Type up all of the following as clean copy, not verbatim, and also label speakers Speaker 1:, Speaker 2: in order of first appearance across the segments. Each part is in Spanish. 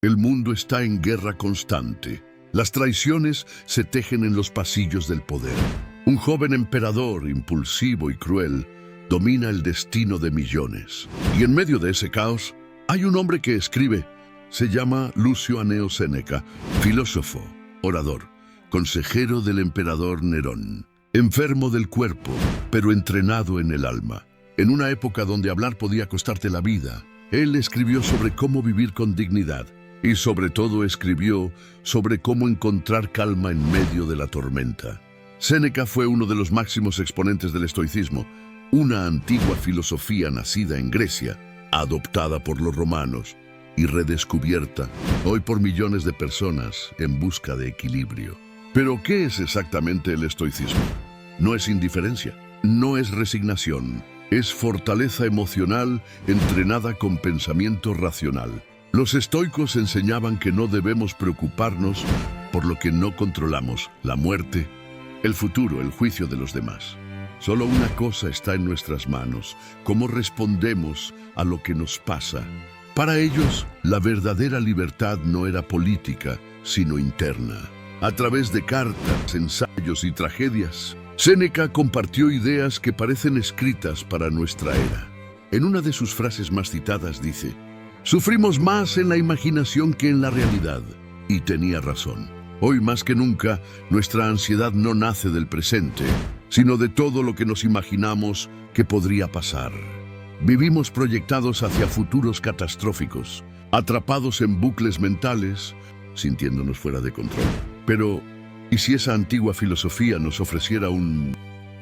Speaker 1: El mundo está en guerra constante. Las traiciones se tejen en los pasillos del poder. Un joven emperador, impulsivo y cruel, domina el destino de millones. Y en medio de ese caos, hay un hombre que escribe. Se llama Lucio Anneo Séneca, filósofo, orador, consejero del emperador Nerón. Enfermo del cuerpo, pero entrenado en el alma. En una época donde hablar podía costarte la vida, él escribió sobre cómo vivir con dignidad. Y sobre todo escribió sobre cómo encontrar calma en medio de la tormenta. Séneca fue uno de los máximos exponentes del estoicismo, una antigua filosofía nacida en Grecia, adoptada por los romanos y redescubierta hoy por millones de personas en busca de equilibrio. Pero, ¿qué es exactamente el estoicismo? No es indiferencia, no es resignación, es fortaleza emocional entrenada con pensamiento racional. Los estoicos enseñaban que no debemos preocuparnos por lo que no controlamos, la muerte, el futuro, el juicio de los demás. Solo una cosa está en nuestras manos, cómo respondemos a lo que nos pasa. Para ellos, la verdadera libertad no era política, sino interna. A través de cartas, ensayos y tragedias, Séneca compartió ideas que parecen escritas para nuestra era. En una de sus frases más citadas dice: «Sufrimos más en la imaginación que en la realidad». Y tenía razón. Hoy más que nunca, nuestra ansiedad no nace del presente, sino de todo lo que nos imaginamos que podría pasar. Vivimos proyectados hacia futuros catastróficos, atrapados en bucles mentales, sintiéndonos fuera de control. Pero, ¿y si esa antigua filosofía nos ofreciera un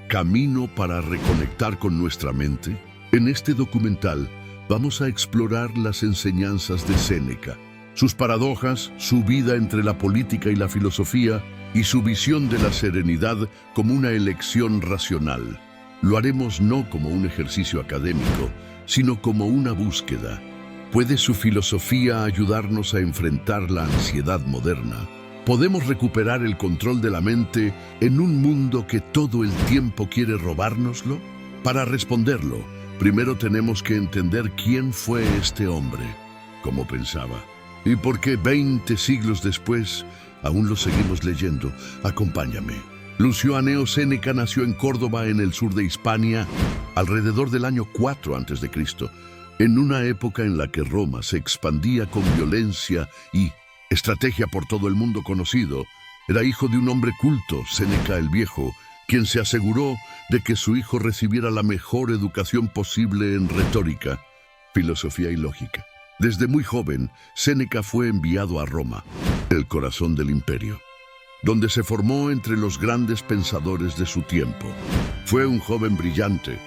Speaker 1: camino para reconectar con nuestra mente? En este documental, vamos a explorar las enseñanzas de Séneca, sus paradojas, su vida entre la política y la filosofía y su visión de la serenidad como una elección racional. Lo haremos no como un ejercicio académico, sino como una búsqueda. ¿Puede su filosofía ayudarnos a enfrentar la ansiedad moderna? ¿Podemos recuperar el control de la mente en un mundo que todo el tiempo quiere robárnoslo? Para responderlo, primero tenemos que entender quién fue este hombre, cómo pensaba, y por qué 20 siglos después aún lo seguimos leyendo. Acompáñame. Lucio Anneo Séneca nació en Córdoba, en el sur de Hispania, alrededor del año 4 a.C., en una época en la que Roma se expandía con violencia y estrategia por todo el mundo conocido. Era hijo de un hombre culto, Séneca el Viejo, quien se aseguró de que su hijo recibiera la mejor educación posible en retórica, filosofía y lógica. Desde muy joven, Séneca fue enviado a Roma, el corazón del imperio, donde se formó entre los grandes pensadores de su tiempo. Fue un joven brillante,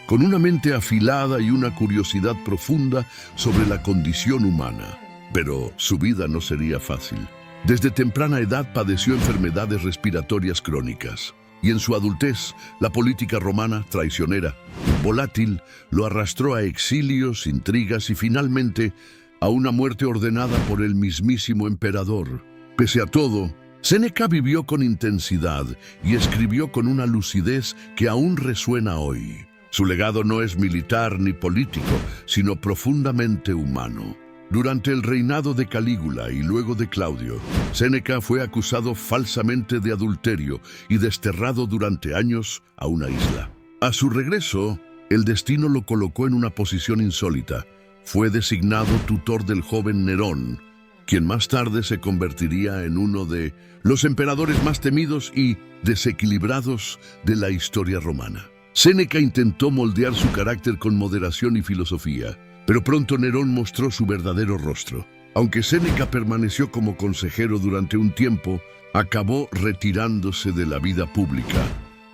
Speaker 1: con una mente afilada y una curiosidad profunda sobre la condición humana. Pero su vida no sería fácil. Desde temprana edad padeció enfermedades respiratorias crónicas. Y en su adultez, la política romana, traicionera, volátil, lo arrastró a exilios, intrigas y finalmente a una muerte ordenada por el mismísimo emperador. Pese a todo, Séneca vivió con intensidad y escribió con una lucidez que aún resuena hoy. Su legado no es militar ni político, sino profundamente humano. Durante el reinado de Calígula y luego de Claudio, Séneca fue acusado falsamente de adulterio y desterrado durante años a una isla. A su regreso, el destino lo colocó en una posición insólita. Fue designado tutor del joven Nerón, quien más tarde se convertiría en uno de los emperadores más temidos y desequilibrados de la historia romana. Séneca intentó moldear su carácter con moderación y filosofía, pero pronto Nerón mostró su verdadero rostro. Aunque Séneca permaneció como consejero durante un tiempo, acabó retirándose de la vida pública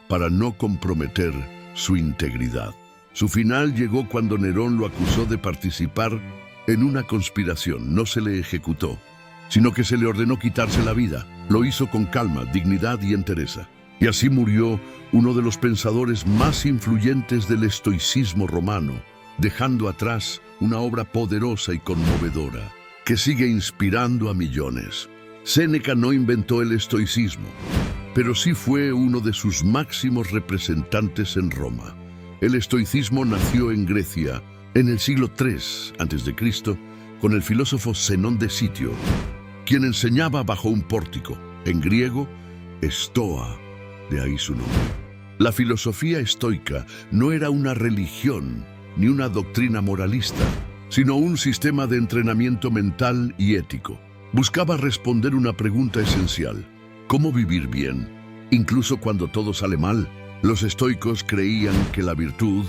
Speaker 1: para no comprometer su integridad. Su final llegó cuando Nerón lo acusó de participar en una conspiración. No se le ejecutó, sino que se le ordenó quitarse la vida. Lo hizo con calma, dignidad y entereza. Y así murió uno de los pensadores más influyentes del estoicismo romano, dejando atrás una obra poderosa y conmovedora que sigue inspirando a millones. Séneca no inventó el estoicismo, pero sí fue uno de sus máximos representantes en Roma. El estoicismo nació en Grecia en el siglo III a.C. con el filósofo Zenón de Sitio, quien enseñaba bajo un pórtico, en griego, estoa, de ahí su nombre. La filosofía estoica no era una religión ni una doctrina moralista, sino un sistema de entrenamiento mental y ético. Buscaba responder una pregunta esencial: ¿cómo vivir bien, incluso cuando todo sale mal? Los estoicos creían que la virtud,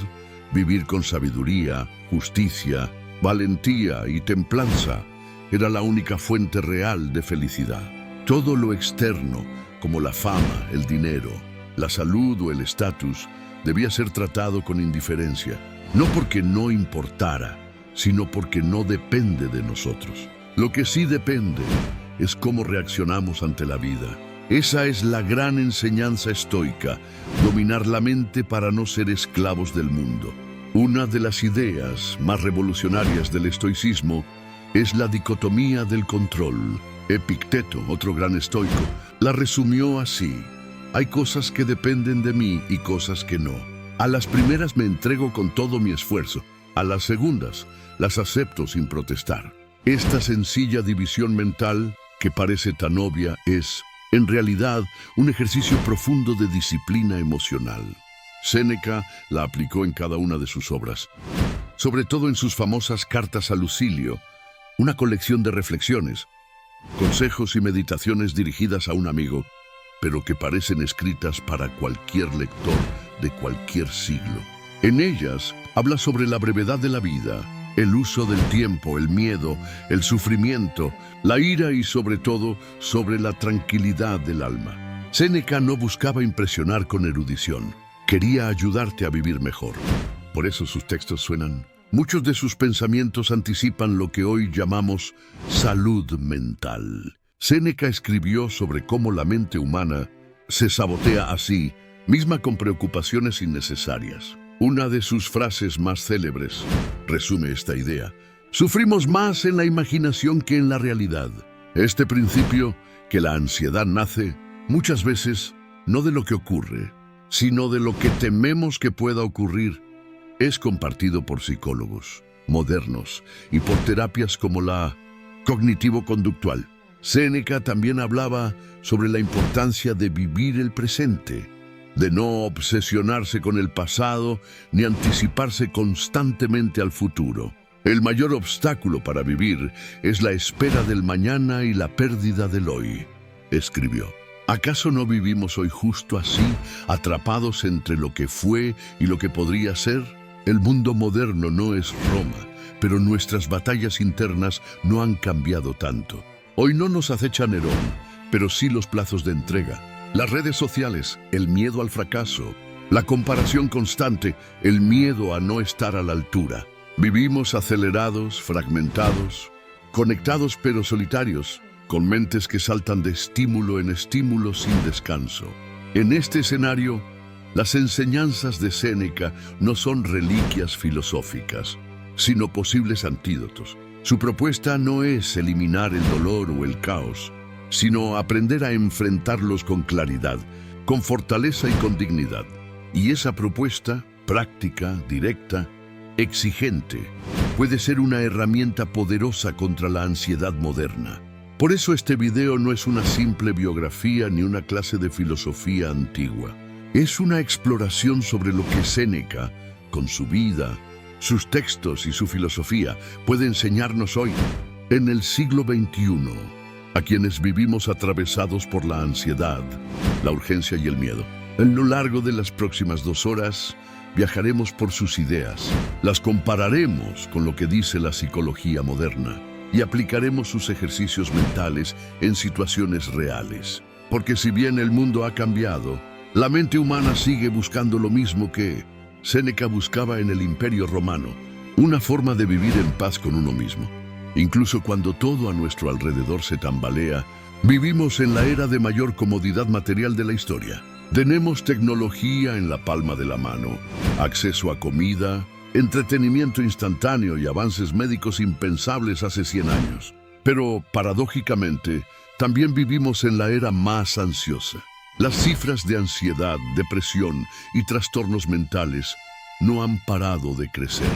Speaker 1: vivir con sabiduría, justicia, valentía y templanza, era la única fuente real de felicidad. Todo lo externo, como la fama, el dinero, la salud o el estatus, debía ser tratado con indiferencia, no porque no importara, sino porque no depende de nosotros. Lo que sí depende es cómo reaccionamos ante la vida. Esa es la gran enseñanza estoica, dominar la mente para no ser esclavos del mundo. Una de las ideas más revolucionarias del estoicismo es la dicotomía del control. Epicteto, otro gran estoico, la resumió así: hay cosas que dependen de mí y cosas que no. A las primeras me entrego con todo mi esfuerzo, a las segundas las acepto sin protestar. Esta sencilla división mental, que parece tan obvia, es, en realidad, un ejercicio profundo de disciplina emocional. Séneca la aplicó en cada una de sus obras, sobre todo en sus famosas Cartas a Lucilio, una colección de reflexiones, consejos y meditaciones dirigidas a un amigo, pero que parecen escritas para cualquier lector de cualquier siglo. En ellas habla sobre la brevedad de la vida, el uso del tiempo, el miedo, el sufrimiento, la ira y sobre todo sobre la tranquilidad del alma. Séneca no buscaba impresionar con erudición, quería ayudarte a vivir mejor. Por eso sus textos suenan. Muchos de sus pensamientos anticipan lo que hoy llamamos salud mental. Séneca escribió sobre cómo la mente humana se sabotea a sí misma con preocupaciones innecesarias. Una de sus frases más célebres resume esta idea: sufrimos más en la imaginación que en la realidad. Este principio, que la ansiedad nace muchas veces no de lo que ocurre, sino de lo que tememos que pueda ocurrir, es compartido por psicólogos modernos y por terapias como la cognitivo-conductual. Séneca también hablaba sobre la importancia de vivir el presente, de no obsesionarse con el pasado ni anticiparse constantemente al futuro. El mayor obstáculo para vivir es la espera del mañana y la pérdida del hoy, escribió. ¿Acaso no vivimos hoy justo así, atrapados entre lo que fue y lo que podría ser? El mundo moderno no es Roma, pero nuestras batallas internas no han cambiado tanto. Hoy no nos acecha Nerón, pero sí los plazos de entrega. Las redes sociales, el miedo al fracaso, la comparación constante, el miedo a no estar a la altura. Vivimos acelerados, fragmentados, conectados pero solitarios, con mentes que saltan de estímulo en estímulo sin descanso. En este escenario, las enseñanzas de Séneca no son reliquias filosóficas, sino posibles antídotos. Su propuesta no es eliminar el dolor o el caos, sino aprender a enfrentarlos con claridad, con fortaleza y con dignidad. Y esa propuesta, práctica, directa, exigente, puede ser una herramienta poderosa contra la ansiedad moderna. Por eso este video no es una simple biografía ni una clase de filosofía antigua. Es una exploración sobre lo que Séneca, con su vida, sus textos y su filosofía, puede enseñarnos hoy, en el siglo XXI, a quienes vivimos atravesados por la ansiedad, la urgencia y el miedo. A lo largo de las próximas 2 horas, viajaremos por sus ideas, las compararemos con lo que dice la psicología moderna y aplicaremos sus ejercicios mentales en situaciones reales. Porque si bien el mundo ha cambiado, la mente humana sigue buscando lo mismo que Séneca buscaba en el Imperio Romano, una forma de vivir en paz con uno mismo. Incluso cuando todo a nuestro alrededor se tambalea, vivimos en la era de mayor comodidad material de la historia. Tenemos tecnología en la palma de la mano, acceso a comida, entretenimiento instantáneo y avances médicos impensables hace 100 años. Pero, paradójicamente, también vivimos en la era más ansiosa. Las cifras de ansiedad, depresión y trastornos mentales no han parado de crecer.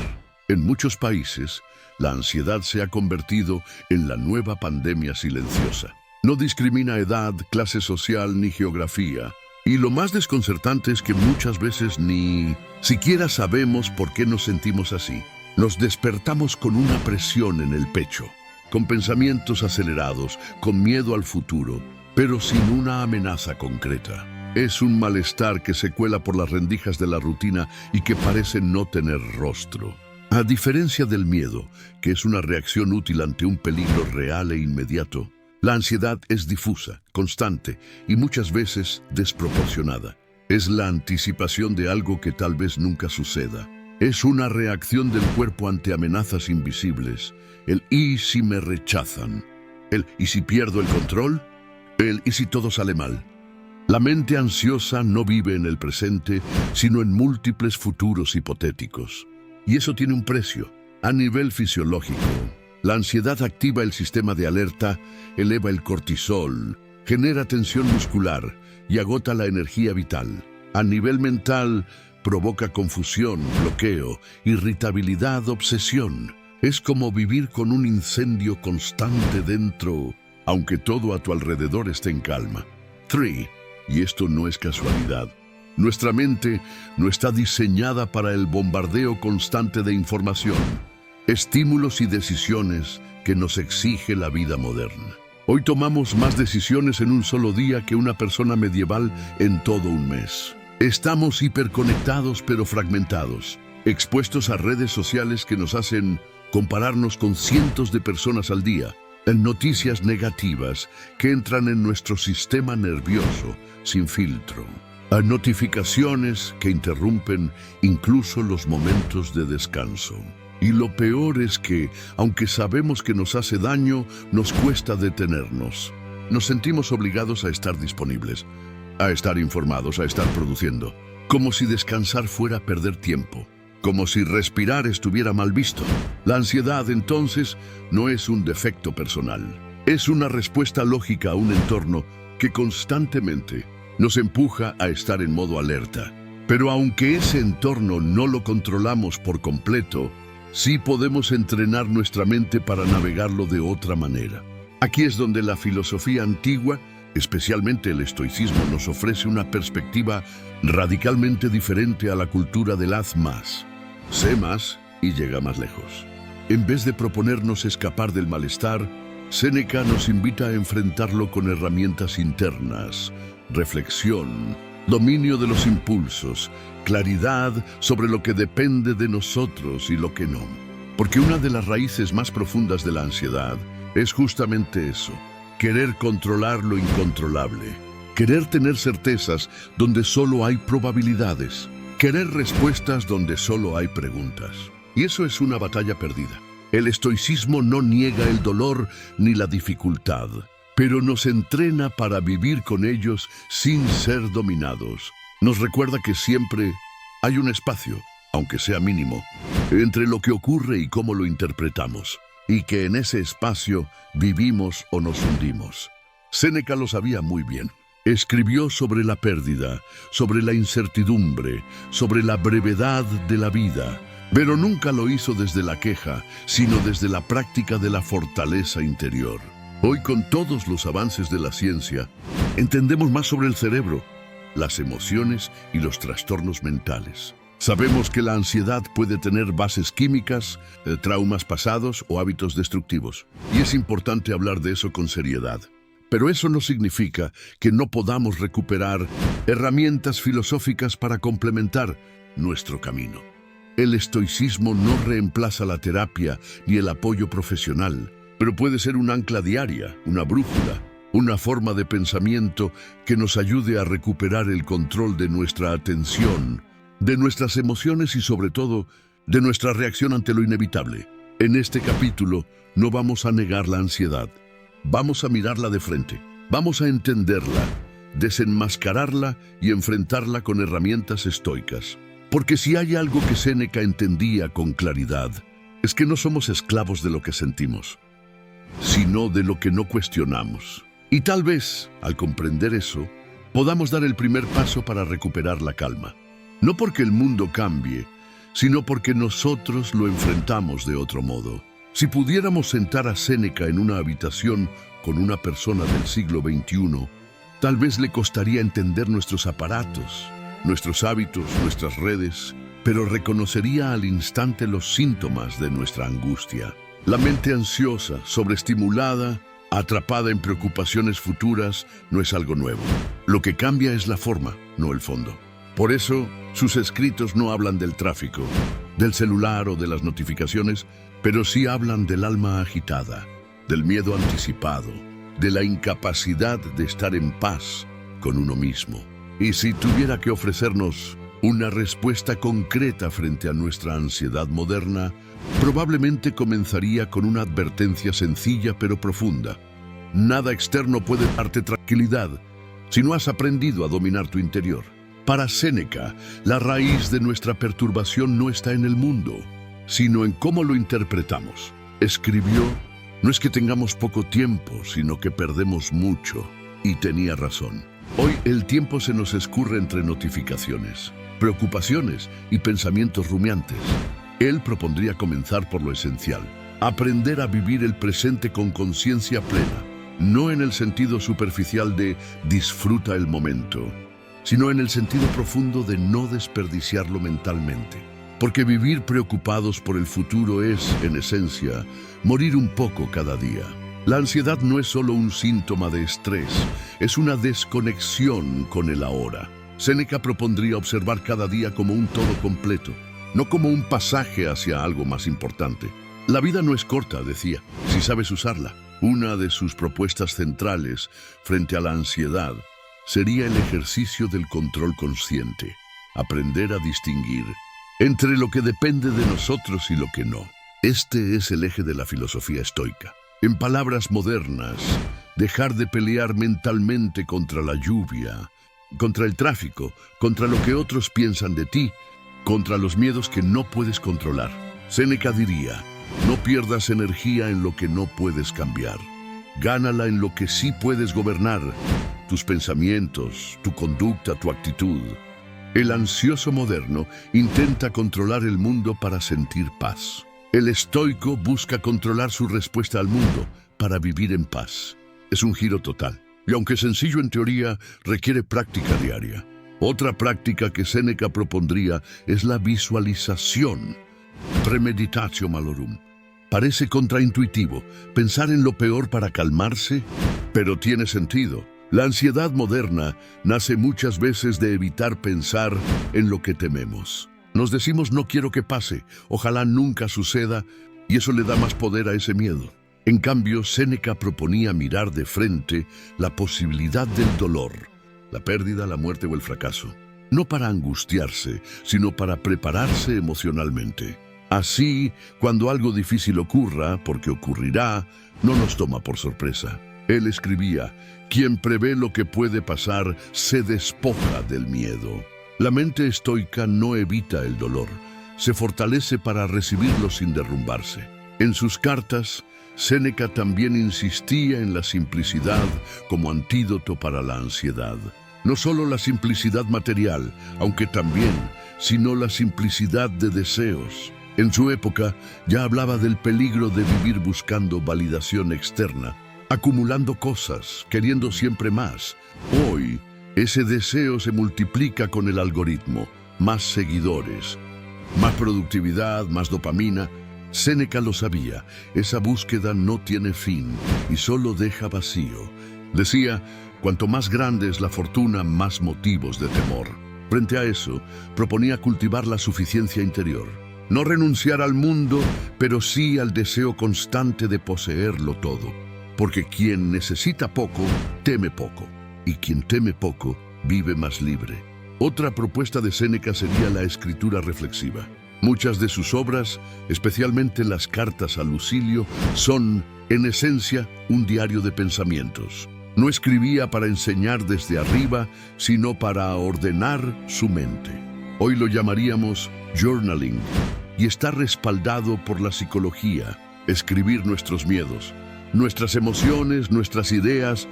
Speaker 1: En muchos países, la ansiedad se ha convertido en la nueva pandemia silenciosa. No discrimina edad, clase social ni geografía. Y lo más desconcertante es que muchas veces ni siquiera sabemos por qué nos sentimos así. Nos despertamos con una presión en el pecho, con pensamientos acelerados, con miedo al futuro, pero sin una amenaza concreta. Es un malestar que se cuela por las rendijas de la rutina y que parece no tener rostro. A diferencia del miedo, que es una reacción útil ante un peligro real e inmediato, la ansiedad es difusa, constante y muchas veces desproporcionada. Es la anticipación de algo que tal vez nunca suceda. Es una reacción del cuerpo ante amenazas invisibles. El ¿y si me rechazan? El ¿y si pierdo el control? El ¿y si todo sale mal? La mente ansiosa no vive en el presente, sino en múltiples futuros hipotéticos. Y eso tiene un precio. A nivel fisiológico, la ansiedad activa el sistema de alerta, eleva el cortisol, genera tensión muscular y agota la energía vital. A nivel mental, provoca confusión, bloqueo, irritabilidad, obsesión. Es como vivir con un incendio constante dentro, aunque todo a tu alrededor esté en calma. 3. Y esto no es casualidad. Nuestra mente no está diseñada para el bombardeo constante de información, estímulos y decisiones que nos exige la vida moderna. Hoy tomamos más decisiones en un solo día que una persona medieval en todo un mes. Estamos hiperconectados pero fragmentados, expuestos a redes sociales que nos hacen compararnos con cientos de personas al día, en noticias negativas que entran en nuestro sistema nervioso sin filtro, a notificaciones que interrumpen incluso los momentos de descanso. Y lo peor es que, aunque sabemos que nos hace daño, nos cuesta detenernos. Nos sentimos obligados a estar disponibles, a estar informados, a estar produciendo, como si descansar fuera perder tiempo, como si respirar estuviera mal visto. La ansiedad, entonces, no es un defecto personal. Es una respuesta lógica a un entorno que constantemente nos empuja a estar en modo alerta. Pero aunque ese entorno no lo controlamos por completo, sí podemos entrenar nuestra mente para navegarlo de otra manera. Aquí es donde la filosofía antigua, especialmente el estoicismo, nos ofrece una perspectiva radicalmente diferente a la cultura del haz más. Sé más y llega más lejos. En vez de proponernos escapar del malestar, Séneca nos invita a enfrentarlo con herramientas internas, reflexión, dominio de los impulsos, claridad sobre lo que depende de nosotros y lo que no. Porque una de las raíces más profundas de la ansiedad es justamente eso, querer controlar lo incontrolable, querer tener certezas donde solo hay probabilidades, querer respuestas donde solo hay preguntas. Y eso es una batalla perdida. El estoicismo no niega el dolor ni la dificultad, pero nos entrena para vivir con ellos sin ser dominados. Nos recuerda que siempre hay un espacio, aunque sea mínimo, entre lo que ocurre y cómo lo interpretamos, y que en ese espacio vivimos o nos hundimos. Séneca lo sabía muy bien. Escribió sobre la pérdida, sobre la incertidumbre, sobre la brevedad de la vida, pero nunca lo hizo desde la queja, sino desde la práctica de la fortaleza interior. Hoy, con todos los avances de la ciencia, entendemos más sobre el cerebro, las emociones y los trastornos mentales. Sabemos que la ansiedad puede tener bases químicas, traumas pasados o hábitos destructivos. Y es importante hablar de eso con seriedad. Pero eso no significa que no podamos recuperar herramientas filosóficas para complementar nuestro camino. El estoicismo no reemplaza la terapia ni el apoyo profesional, pero puede ser un ancla diaria, una brújula, una forma de pensamiento que nos ayude a recuperar el control de nuestra atención, de nuestras emociones y sobre todo de nuestra reacción ante lo inevitable. En este capítulo no vamos a negar la ansiedad, vamos a mirarla de frente, vamos a entenderla, desenmascararla y enfrentarla con herramientas estoicas. Porque si hay algo que Séneca entendía con claridad, es que no somos esclavos de lo que sentimos, sino de lo que no cuestionamos. Y tal vez, al comprender eso, podamos dar el primer paso para recuperar la calma. No porque el mundo cambie, sino porque nosotros lo enfrentamos de otro modo. Si pudiéramos sentar a Séneca en una habitación con una persona del siglo XXI, tal vez le costaría entender nuestros aparatos, nuestros hábitos, nuestras redes, pero reconocería al instante los síntomas de nuestra angustia. La mente ansiosa, sobreestimulada, atrapada en preocupaciones futuras, no es algo nuevo. Lo que cambia es la forma, no el fondo. Por eso, sus escritos no hablan del tráfico, del celular o de las notificaciones, pero sí hablan del alma agitada, del miedo anticipado, de la incapacidad de estar en paz con uno mismo. Y si tuviera que ofrecernos una respuesta concreta frente a nuestra ansiedad moderna, probablemente comenzaría con una advertencia sencilla pero profunda. Nada externo puede darte tranquilidad si no has aprendido a dominar tu interior. Para Séneca, la raíz de nuestra perturbación no está en el mundo, sino en cómo lo interpretamos. Escribió: no es que tengamos poco tiempo, sino que perdemos mucho. Y tenía razón. Hoy el tiempo se nos escurre entre notificaciones, preocupaciones y pensamientos rumiantes. Él propondría comenzar por lo esencial: aprender a vivir el presente con conciencia plena, no en el sentido superficial de disfruta el momento, sino en el sentido profundo de no desperdiciarlo mentalmente. Porque vivir preocupados por el futuro es, en esencia, morir un poco cada día. La ansiedad no es solo un síntoma de estrés, es una desconexión con el ahora. Séneca propondría observar cada día como un todo completo, no como un pasaje hacia algo más importante. La vida no es corta, decía, si sabes usarla. Una de sus propuestas centrales frente a la ansiedad sería el ejercicio del control consciente, aprender a distinguir entre lo que depende de nosotros y lo que no. Este es el eje de la filosofía estoica. En palabras modernas, dejar de pelear mentalmente contra la lluvia, contra el tráfico, contra lo que otros piensan de ti, contra los miedos que no puedes controlar. Séneca diría: no pierdas energía en lo que no puedes cambiar. Gánala en lo que sí puedes gobernar: tus pensamientos, tu conducta, tu actitud. El ansioso moderno intenta controlar el mundo para sentir paz. El estoico busca controlar su respuesta al mundo para vivir en paz. Es un giro total, y aunque sencillo en teoría, requiere práctica diaria. Otra práctica que Séneca propondría es la visualización, premeditatio malorum. Parece contraintuitivo pensar en lo peor para calmarse, pero tiene sentido. La ansiedad moderna nace muchas veces de evitar pensar en lo que tememos. Nos decimos: no quiero que pase, ojalá nunca suceda, y eso le da más poder a ese miedo. En cambio, Séneca proponía mirar de frente la posibilidad del dolor, la pérdida, la muerte o el fracaso. No para angustiarse, sino para prepararse emocionalmente. Así, cuando algo difícil ocurra, porque ocurrirá, no nos toma por sorpresa. Él escribía: quien prevé lo que puede pasar se despoja del miedo. La mente estoica no evita el dolor, se fortalece para recibirlo sin derrumbarse. En sus cartas, Séneca también insistía en la simplicidad como antídoto para la ansiedad. No solo la simplicidad material, aunque también, sino la simplicidad de deseos. En su época ya hablaba del peligro de vivir buscando validación externa, acumulando cosas, queriendo siempre más. Hoy, ese deseo se multiplica con el algoritmo: más seguidores, más productividad, más dopamina. Séneca lo sabía, esa búsqueda no tiene fin y solo deja vacío. Decía: cuanto más grande es la fortuna, más motivos de temor. Frente a eso, proponía cultivar la suficiencia interior. No renunciar al mundo, pero sí al deseo constante de poseerlo todo. Porque quien necesita poco, teme poco. Y quien teme poco, vive más libre. Otra propuesta de Séneca sería la escritura reflexiva. Muchas de sus obras, especialmente las cartas a Lucilio, son, en esencia, un diario de pensamientos. No escribía para enseñar desde arriba, sino para ordenar su mente. Hoy lo llamaríamos journaling, y está respaldado por la psicología. Escribir nuestros miedos, nuestras emociones, nuestras ideas,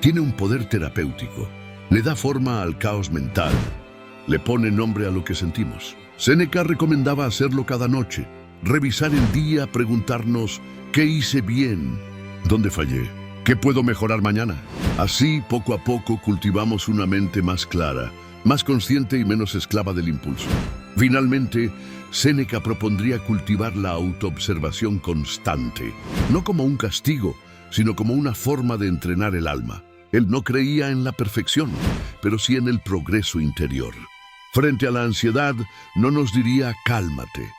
Speaker 1: tiene un poder terapéutico. Le da forma al caos mental, le pone nombre a lo que sentimos. Séneca recomendaba hacerlo cada noche, revisar el día, preguntarnos ¿qué hice bien? ¿Dónde fallé? ¿Qué puedo mejorar mañana? Así, poco a poco, cultivamos una mente más clara, más consciente y menos esclava del impulso. Finalmente, Séneca propondría cultivar la autoobservación constante, no como un castigo, sino como una forma de entrenar el alma. Él no creía en la perfección, pero sí en el progreso interior. Frente a la ansiedad, no nos diría cálmate,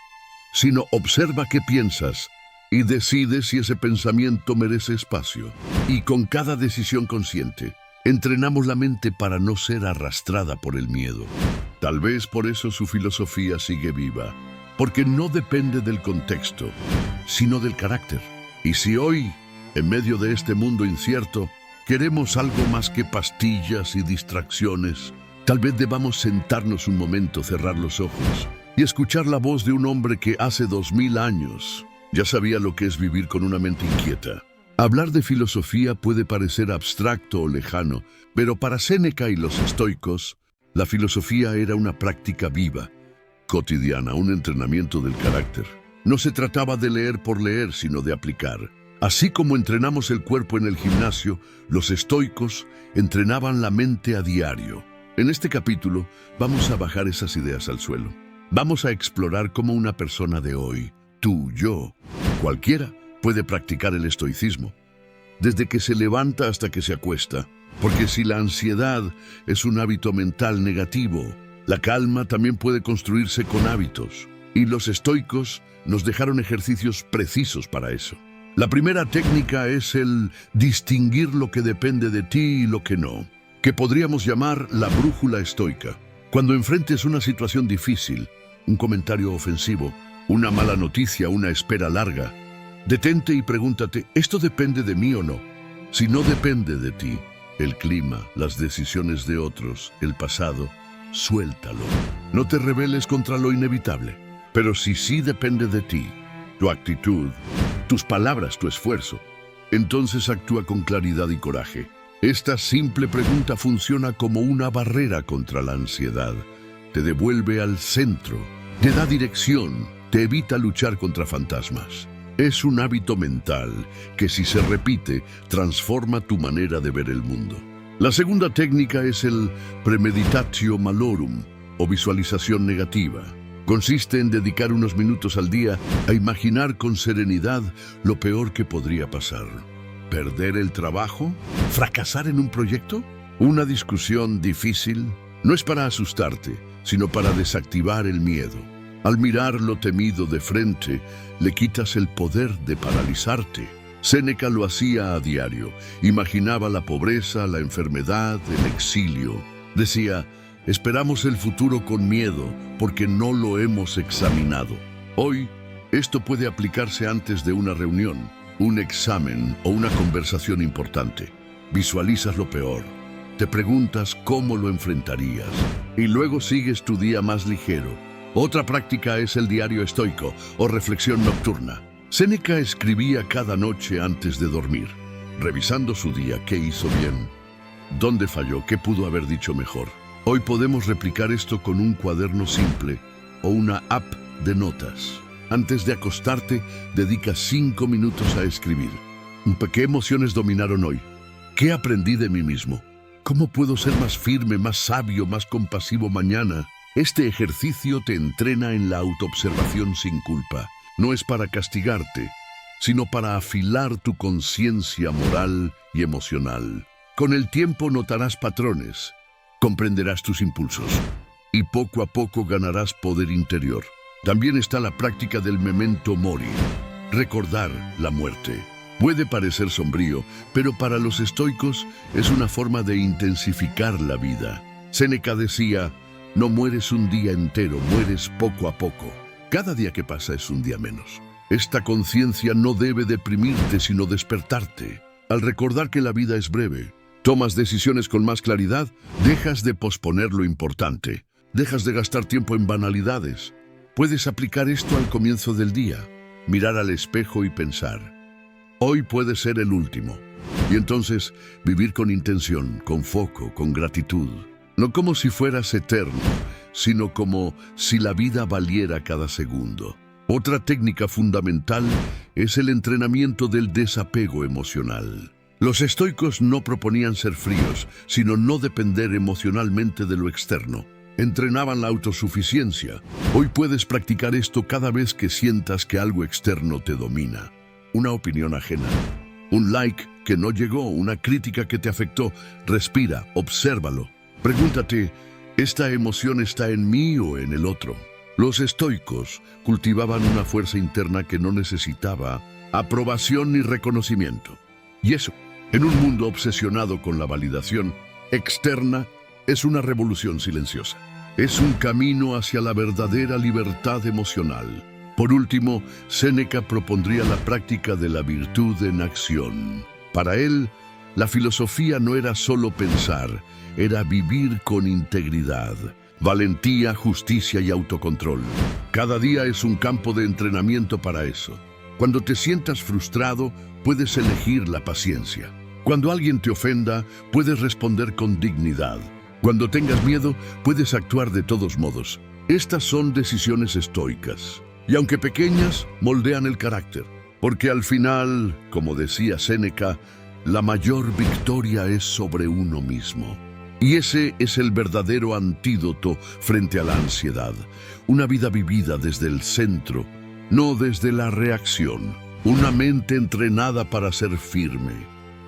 Speaker 1: sino observa qué piensas y decide si ese pensamiento merece espacio. Y con cada decisión consciente, entrenamos la mente para no ser arrastrada por el miedo. Tal vez por eso su filosofía sigue viva, porque no depende del contexto, sino del carácter. Y si hoy, en medio de este mundo incierto, queremos algo más que pastillas y distracciones, tal vez debamos sentarnos un momento, cerrar los ojos y escuchar la voz de un hombre que hace 2000 años ya sabía lo que es vivir con una mente inquieta. Hablar de filosofía puede parecer abstracto o lejano, pero para Séneca y los estoicos, la filosofía era una práctica viva, cotidiana, un entrenamiento del carácter. No se trataba de leer por leer, sino de aplicar. Así como entrenamos el cuerpo en el gimnasio, los estoicos entrenaban la mente a diario. En este capítulo vamos a bajar esas ideas al suelo. Vamos a explorar cómo una persona de hoy, tú, yo, cualquiera, puede practicar el estoicismo, desde que se levanta hasta que se acuesta. Porque si la ansiedad es un hábito mental negativo, la calma también puede construirse con hábitos. Y los estoicos nos dejaron ejercicios precisos para eso. La primera técnica es el distinguir lo que depende de ti y lo que no, que podríamos llamar la brújula estoica. Cuando enfrentes una situación difícil, un comentario ofensivo, una mala noticia, una espera larga, detente y pregúntate, ¿esto depende de mí o no? Si no depende de ti, el clima, las decisiones de otros, el pasado, suéltalo. No te rebeles contra lo inevitable. Pero si sí depende de ti, tu actitud, tus palabras, tu esfuerzo, entonces actúa con claridad y coraje. Esta simple pregunta funciona como una barrera contra la ansiedad. Te devuelve al centro, te da dirección, te evita luchar contra fantasmas. Es un hábito mental que, si se repite, transforma tu manera de ver el mundo. La segunda técnica es el premeditatio malorum, o visualización negativa. Consiste en dedicar unos minutos al día a imaginar con serenidad lo peor que podría pasar. ¿Perder el trabajo? ¿Fracasar en un proyecto? ¿Una discusión difícil? No es para asustarte, sino para desactivar el miedo. Al mirar lo temido de frente, le quitas el poder de paralizarte. Séneca lo hacía a diario. Imaginaba la pobreza, la enfermedad, el exilio. Decía, esperamos el futuro con miedo porque no lo hemos examinado. Hoy, esto puede aplicarse antes de una reunión, un examen o una conversación importante. Visualizas lo peor. Te preguntas cómo lo enfrentarías y luego sigues tu día más ligero. Otra práctica es el diario estoico o reflexión nocturna. Séneca escribía cada noche antes de dormir, revisando su día, qué hizo bien, dónde falló, qué pudo haber dicho mejor. Hoy podemos replicar esto con un cuaderno simple o una app de notas. Antes de acostarte, dedica 5 minutos a escribir. ¿Qué emociones dominaron hoy? ¿Qué aprendí de mí mismo? ¿Cómo puedo ser más firme, más sabio, más compasivo mañana? Este ejercicio te entrena en la autoobservación sin culpa. No es para castigarte, sino para afilar tu conciencia moral y emocional. Con el tiempo notarás patrones, comprenderás tus impulsos y poco a poco ganarás poder interior. También está la práctica del memento mori, recordar la muerte. Puede parecer sombrío, pero para los estoicos es una forma de intensificar la vida. Séneca decía, no mueres un día entero, mueres poco a poco. Cada día que pasa es un día menos. Esta conciencia no debe deprimirte, sino despertarte. Al recordar que la vida es breve, tomas decisiones con más claridad, dejas de posponer lo importante, dejas de gastar tiempo en banalidades. Puedes aplicar esto al comienzo del día, mirar al espejo y pensar, hoy puede ser el último. Y entonces vivir con intención, con foco, con gratitud. No como si fueras eterno, sino como si la vida valiera cada segundo. Otra técnica fundamental es el entrenamiento del desapego emocional. Los estoicos no proponían ser fríos, sino no depender emocionalmente de lo externo. Entrenaban la autosuficiencia. Hoy puedes practicar esto cada vez que sientas que algo externo te domina. Una opinión ajena, un like que no llegó, una crítica que te afectó. Respira, obsérvalo. Pregúntate, ¿esta emoción está en mí o en el otro? Los estoicos cultivaban una fuerza interna que no necesitaba aprobación ni reconocimiento. Y eso, en un mundo obsesionado con la validación externa, es una revolución silenciosa. Es un camino hacia la verdadera libertad emocional. Por último, Séneca propondría la práctica de la virtud en acción. Para él, la filosofía no era solo pensar, era vivir con integridad, valentía, justicia y autocontrol. Cada día es un campo de entrenamiento para eso. Cuando te sientas frustrado, puedes elegir la paciencia. Cuando alguien te ofenda, puedes responder con dignidad. Cuando tengas miedo, puedes actuar de todos modos. Estas son decisiones estoicas. Y aunque pequeñas, moldean el carácter. Porque al final, como decía Séneca, la mayor victoria es sobre uno mismo. Y ese es el verdadero antídoto frente a la ansiedad. Una vida vivida desde el centro, no desde la reacción. Una mente entrenada para ser firme,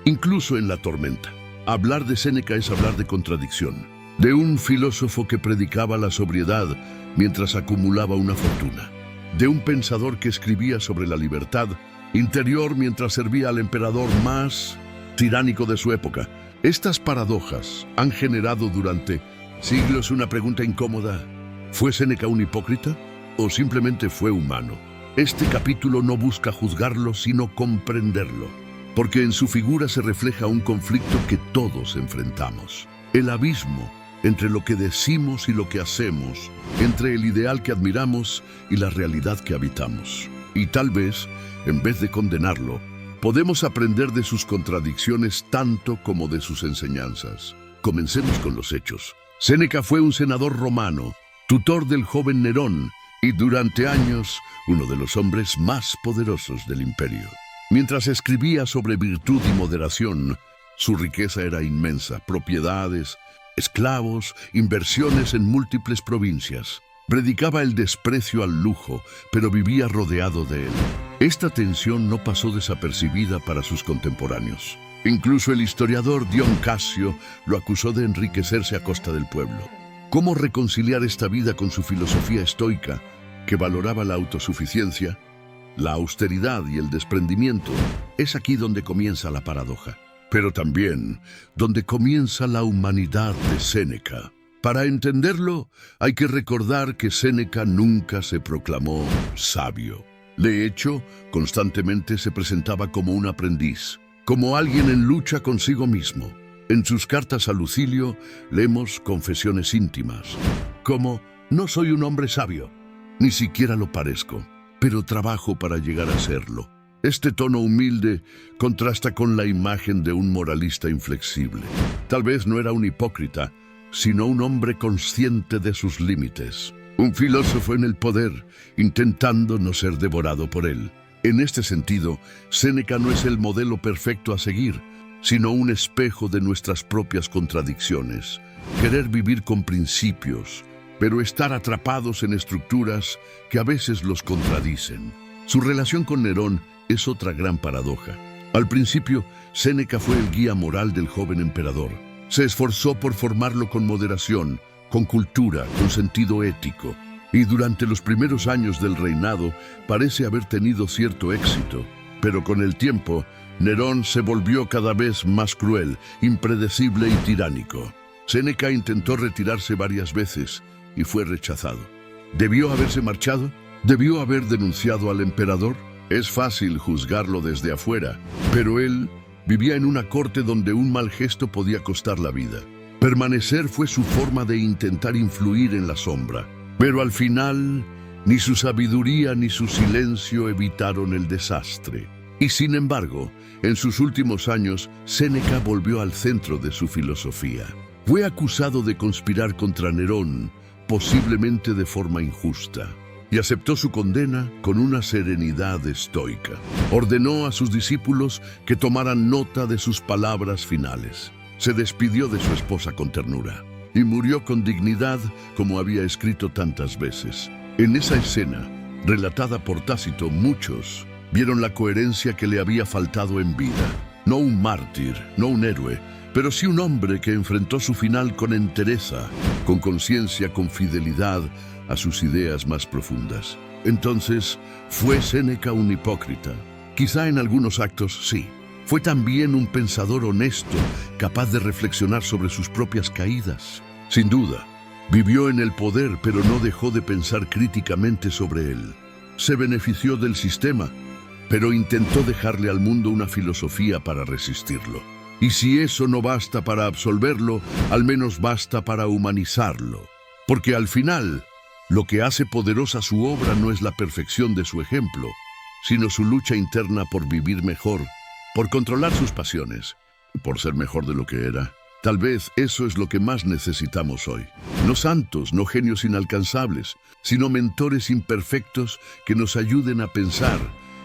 Speaker 1: incluso en la tormenta. Hablar de Séneca es hablar de contradicción, de un filósofo que predicaba la sobriedad mientras acumulaba una fortuna, de un pensador que escribía sobre la libertad interior mientras servía al emperador más tiránico de su época. Estas paradojas han generado durante siglos una pregunta incómoda. ¿Fue Séneca un hipócrita o simplemente fue humano? Este capítulo no busca juzgarlo, sino comprenderlo, porque en su figura se refleja un conflicto que todos enfrentamos. El abismo entre lo que decimos y lo que hacemos, entre el ideal que admiramos y la realidad que habitamos. Y tal vez, en vez de condenarlo, podemos aprender de sus contradicciones tanto como de sus enseñanzas. Comencemos con los hechos. Séneca fue un senador romano, tutor del joven Nerón, y durante años uno de los hombres más poderosos del imperio. Mientras escribía sobre virtud y moderación, su riqueza era inmensa: propiedades, esclavos, inversiones en múltiples provincias. Predicaba el desprecio al lujo, pero vivía rodeado de él. Esta tensión no pasó desapercibida para sus contemporáneos. Incluso el historiador Dion Casio lo acusó de enriquecerse a costa del pueblo. ¿Cómo reconciliar esta vida con su filosofía estoica, que valoraba la autosuficiencia, la austeridad y el desprendimiento? Es aquí donde comienza la paradoja, pero también donde comienza la humanidad de Séneca. Para entenderlo, hay que recordar que Séneca nunca se proclamó sabio. De hecho, constantemente se presentaba como un aprendiz, como alguien en lucha consigo mismo. En sus cartas a Lucilio leemos confesiones íntimas, como: no soy un hombre sabio, ni siquiera lo parezco, pero trabajo para llegar a serlo. Este tono humilde contrasta con la imagen de un moralista inflexible. Tal vez no era un hipócrita, sino un hombre consciente de sus límites. Un filósofo en el poder, intentando no ser devorado por él. En este sentido, Séneca no es el modelo perfecto a seguir, sino un espejo de nuestras propias contradicciones. Querer vivir con principios, pero estar atrapados en estructuras que a veces los contradicen. Su relación con Nerón es otra gran paradoja. Al principio, Séneca fue el guía moral del joven emperador. Se esforzó por formarlo con moderación, con cultura, con sentido ético. Y durante los primeros años del reinado parece haber tenido cierto éxito. Pero con el tiempo, Nerón se volvió cada vez más cruel, impredecible y tiránico. Séneca intentó retirarse varias veces y fue rechazado. ¿Debió haberse marchado? ¿Debió haber denunciado al emperador? Es fácil juzgarlo desde afuera, pero él vivía en una corte donde un mal gesto podía costar la vida. Permanecer fue su forma de intentar influir en la sombra. Pero al final, ni su sabiduría ni su silencio evitaron el desastre. Y sin embargo, en sus últimos años, Séneca volvió al centro de su filosofía. Fue acusado de conspirar contra Nerón, posiblemente de forma injusta. y aceptó su condena con una serenidad estoica. Ordenó a sus discípulos que tomaran nota de sus palabras finales. Se despidió de su esposa con ternura y murió con dignidad como había escrito tantas veces. En esa escena, relatada por Tácito, muchos vieron la coherencia que le había faltado en vida. No un mártir, no un héroe, pero sí un hombre que enfrentó su final con entereza, con conciencia, con fidelidad a sus ideas más profundas. Entonces, ¿fue Séneca un hipócrita? Quizá en algunos actos sí. Fue también un pensador honesto, capaz de reflexionar sobre sus propias caídas. Sin duda, vivió en el poder, pero no dejó de pensar críticamente sobre él. Se benefició del sistema, pero intentó dejarle al mundo una filosofía para resistirlo. Y si eso no basta para absolverlo, al menos basta para humanizarlo. Porque al final, lo que hace poderosa su obra no es la perfección de su ejemplo, sino su lucha interna por vivir mejor, por controlar sus pasiones, por ser mejor de lo que era. Tal vez eso es lo que más necesitamos hoy. No santos, no genios inalcanzables, sino mentores imperfectos que nos ayuden a pensar,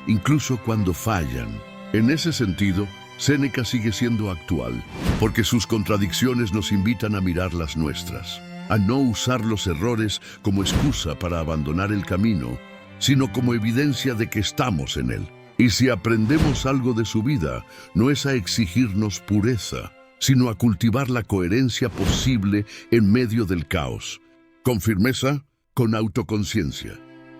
Speaker 1: incluso cuando fallan. En ese sentido, Séneca sigue siendo actual, porque sus contradicciones nos invitan a mirar las nuestras, a no usar los errores como excusa para abandonar el camino, sino como evidencia de que estamos en él. Y si aprendemos algo de su vida, no es a exigirnos pureza, sino a cultivar la coherencia posible en medio del caos, con firmeza, con autoconciencia,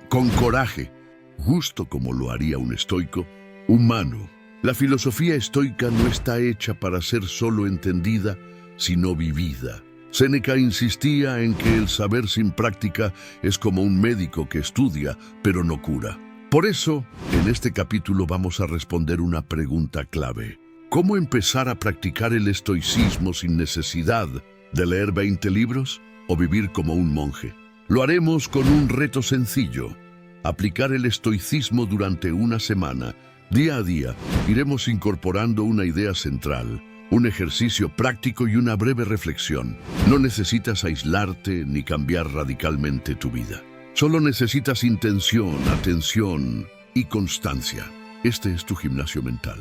Speaker 1: con coraje, justo como lo haría un estoico humano. La filosofía estoica no está hecha para ser solo entendida, sino vivida. Séneca insistía en que el saber sin práctica es como un médico que estudia, pero no cura. Por eso, en este capítulo vamos a responder una pregunta clave. ¿Cómo empezar a practicar el estoicismo sin necesidad de leer 20 libros o vivir como un monje? Lo haremos con un reto sencillo. Aplicar el estoicismo durante una semana. Día a día, iremos incorporando una idea central, un ejercicio práctico y una breve reflexión. No necesitas aislarte ni cambiar radicalmente tu vida. Solo necesitas intención, atención y constancia. Este es tu gimnasio mental.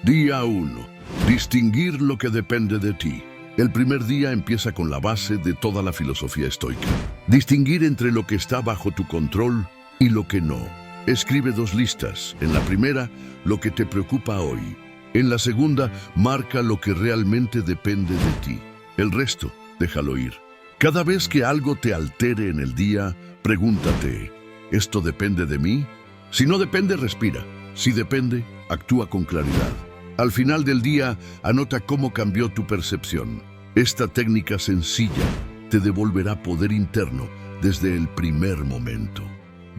Speaker 1: Día 1. Distinguir lo que depende de ti. El primer día empieza con la base de toda la filosofía estoica. Distinguir entre lo que está bajo tu control y lo que no. Escribe 2 listas. En la primera, lo que te preocupa hoy. En la segunda, marca lo que realmente depende de ti. El resto, déjalo ir. Cada vez que algo te altere en el día, pregúntate, ¿esto depende de mí? Si no depende, respira. Si depende, actúa con claridad. Al final del día, anota cómo cambió tu percepción. Esta técnica sencilla te devolverá poder interno desde el primer momento.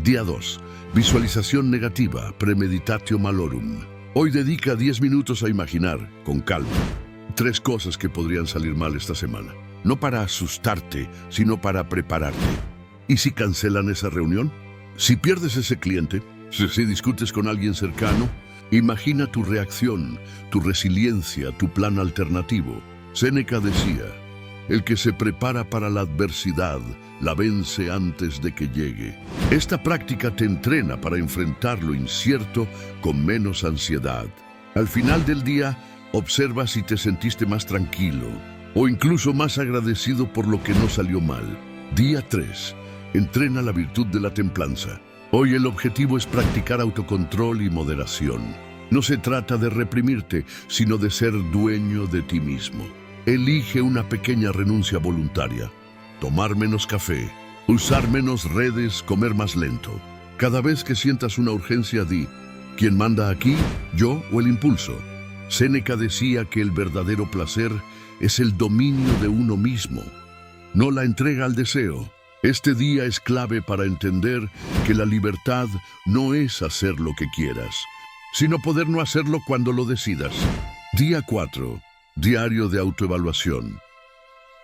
Speaker 1: Día 2. Visualización negativa, premeditatio malorum. Hoy dedica 10 minutos a imaginar, con calma, 3 cosas que podrían salir mal esta semana. No para asustarte, sino para prepararte. ¿Y si cancelan esa reunión? Si pierdes ese cliente, si discutes con alguien cercano, imagina tu reacción, tu resiliencia, tu plan alternativo. Séneca decía, el que se prepara para la adversidad, la vence antes de que llegue. Esta práctica te entrena para enfrentar lo incierto con menos ansiedad. Al final del día, observa si te sentiste más tranquilo o incluso más agradecido por lo que no salió mal. Día 3. Entrena la virtud de la templanza. Hoy el objetivo es practicar autocontrol y moderación. No se trata de reprimirte, sino de ser dueño de ti mismo. Elige una pequeña renuncia voluntaria. Tomar menos café, usar menos redes, comer más lento. Cada vez que sientas una urgencia, di, ¿quién manda aquí? ¿Yo o el impulso? Séneca decía que el verdadero placer es el dominio de uno mismo, no la entrega al deseo. Este día es clave para entender que la libertad no es hacer lo que quieras, sino poder no hacerlo cuando lo decidas. Día 4. Diario de autoevaluación.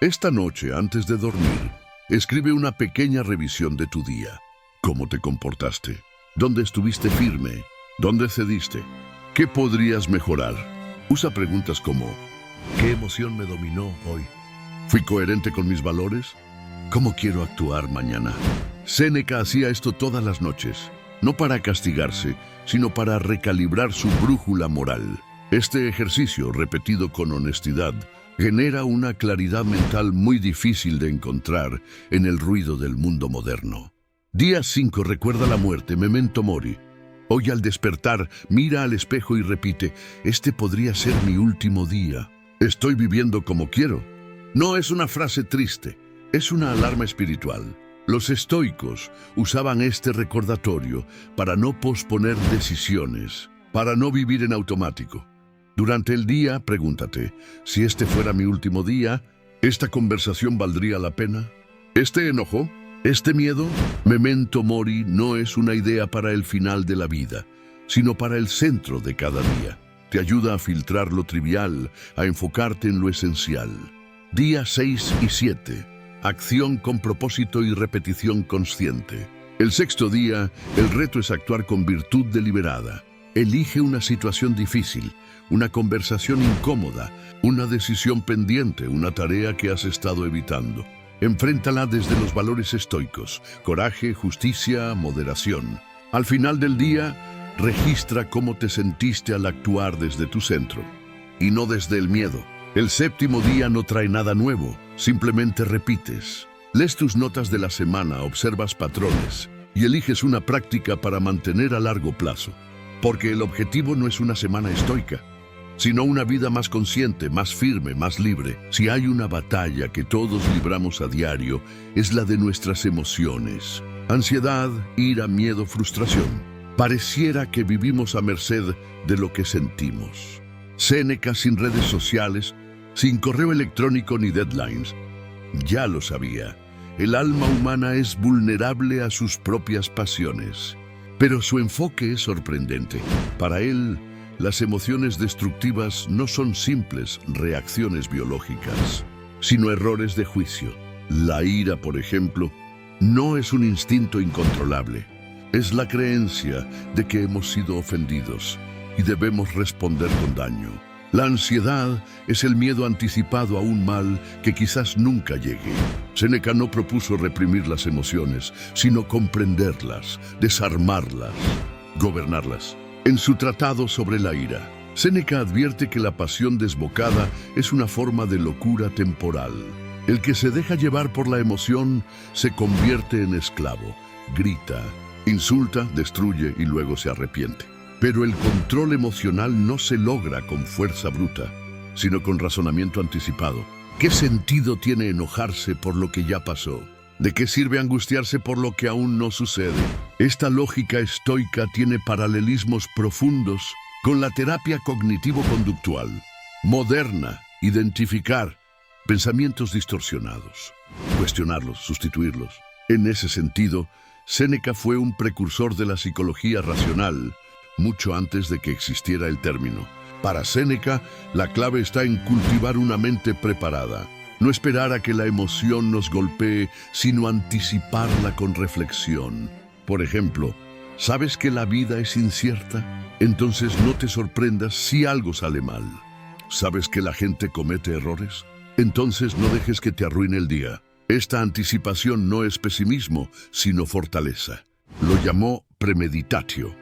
Speaker 1: Esta noche, antes de dormir, escribe una pequeña revisión de tu día. ¿Cómo te comportaste? ¿Dónde estuviste firme? ¿Dónde cediste? ¿Qué podrías mejorar? Usa preguntas como, ¿qué emoción me dominó hoy? ¿Fui coherente con mis valores? ¿Cómo quiero actuar mañana? Séneca hacía esto todas las noches, no para castigarse, sino para recalibrar su brújula moral. Este ejercicio, repetido con honestidad, genera una claridad mental muy difícil de encontrar en el ruido del mundo moderno. Día 5. Recuerda la muerte, memento mori. Hoy al despertar, mira al espejo y repite: este podría ser mi último día. Estoy viviendo como quiero. No es una frase triste, es una alarma espiritual. Los estoicos usaban este recordatorio para no posponer decisiones, para no vivir en automático. Durante el día, pregúntate: si este fuera mi último día, ¿esta conversación valdría la pena? ¿Este enojo? ¿Este miedo? Memento mori no es una idea para el final de la vida, sino para el centro de cada día. Te ayuda a filtrar lo trivial, a enfocarte en lo esencial. Día 6 y 7. Acción con propósito y repetición consciente. El sexto día, el reto es actuar con virtud deliberada. Elige una situación difícil, una conversación incómoda, una decisión pendiente, una tarea que has estado evitando. Enfréntala desde los valores estoicos: coraje, justicia, moderación. Al final del día, registra cómo te sentiste al actuar desde tu centro, y no desde el miedo. El séptimo día no trae nada nuevo, simplemente repites. Lees tus notas de la semana, observas patrones, y eliges una práctica para mantener a largo plazo. Porque el objetivo no es una semana estoica, sino una vida más consciente, más firme, más libre. Si hay una batalla que todos libramos a diario, es la de nuestras emociones. Ansiedad, ira, miedo, frustración. Pareciera que vivimos a merced de lo que sentimos. Séneca, sin redes sociales, sin correo electrónico ni deadlines, ya lo sabía. El alma humana es vulnerable a sus propias pasiones. Pero su enfoque es sorprendente. Para él, las emociones destructivas no son simples reacciones biológicas, sino errores de juicio. La ira, por ejemplo, no es un instinto incontrolable. Es la creencia de que hemos sido ofendidos y debemos responder con daño. La ansiedad es el miedo anticipado a un mal que quizás nunca llegue. Séneca no propuso reprimir las emociones, sino comprenderlas, desarmarlas, gobernarlas. En su tratado sobre la ira, Séneca advierte que la pasión desbocada es una forma de locura temporal. El que se deja llevar por la emoción se convierte en esclavo, grita, insulta, destruye y luego se arrepiente. Pero el control emocional no se logra con fuerza bruta, sino con razonamiento anticipado. ¿Qué sentido tiene enojarse por lo que ya pasó? ¿De qué sirve angustiarse por lo que aún no sucede? Esta lógica estoica tiene paralelismos profundos con la terapia cognitivo-conductual. Moderna, identificar pensamientos distorsionados, cuestionarlos, sustituirlos. En ese sentido, Séneca fue un precursor de la psicología racional, mucho antes de que existiera el término. Para Séneca, la clave está en cultivar una mente preparada. No esperar a que la emoción nos golpee, sino anticiparla con reflexión. Por ejemplo, ¿sabes que la vida es incierta? Entonces no te sorprendas si algo sale mal. ¿Sabes que la gente comete errores? Entonces no dejes que te arruine el día. Esta anticipación no es pesimismo, sino fortaleza. Lo llamó premeditatio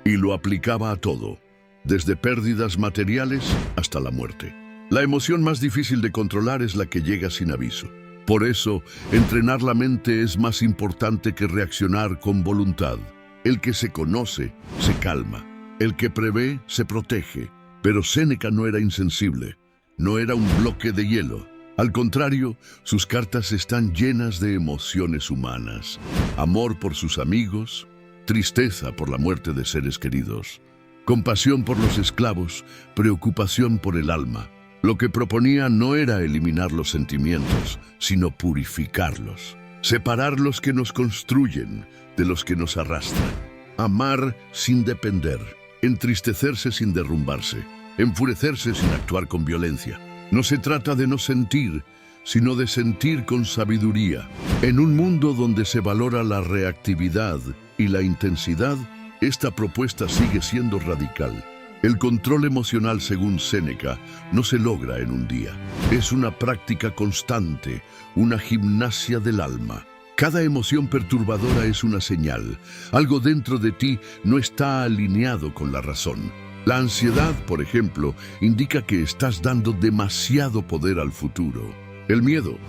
Speaker 1: y lo aplicaba a todo, desde pérdidas materiales hasta la muerte. La emoción más difícil de controlar es la que llega sin aviso. Por eso, entrenar la mente es más importante que reaccionar con voluntad. El que se conoce, se calma. El que prevé, se protege. Pero Séneca no era insensible. No era un bloque de hielo. Al contrario, sus cartas están llenas de emociones humanas. Amor por sus amigos, tristeza por la muerte de seres queridos, compasión por los esclavos, preocupación por el alma. Lo que proponía no era eliminar los sentimientos, sino purificarlos. Separar los que nos construyen de los que nos arrastran. Amar sin depender. Entristecerse sin derrumbarse. Enfurecerse sin actuar con violencia. No se trata de no sentir, sino de sentir con sabiduría. En un mundo donde se valora la reactividad y la intensidad, esta propuesta sigue siendo radical. El control emocional, según Séneca, no se logra en un día. Es una práctica constante, una gimnasia del alma. Cada emoción perturbadora es una señal. Algo dentro de ti no está alineado con la razón. La ansiedad, por ejemplo, indica que estás dando demasiado poder al futuro. El miedo,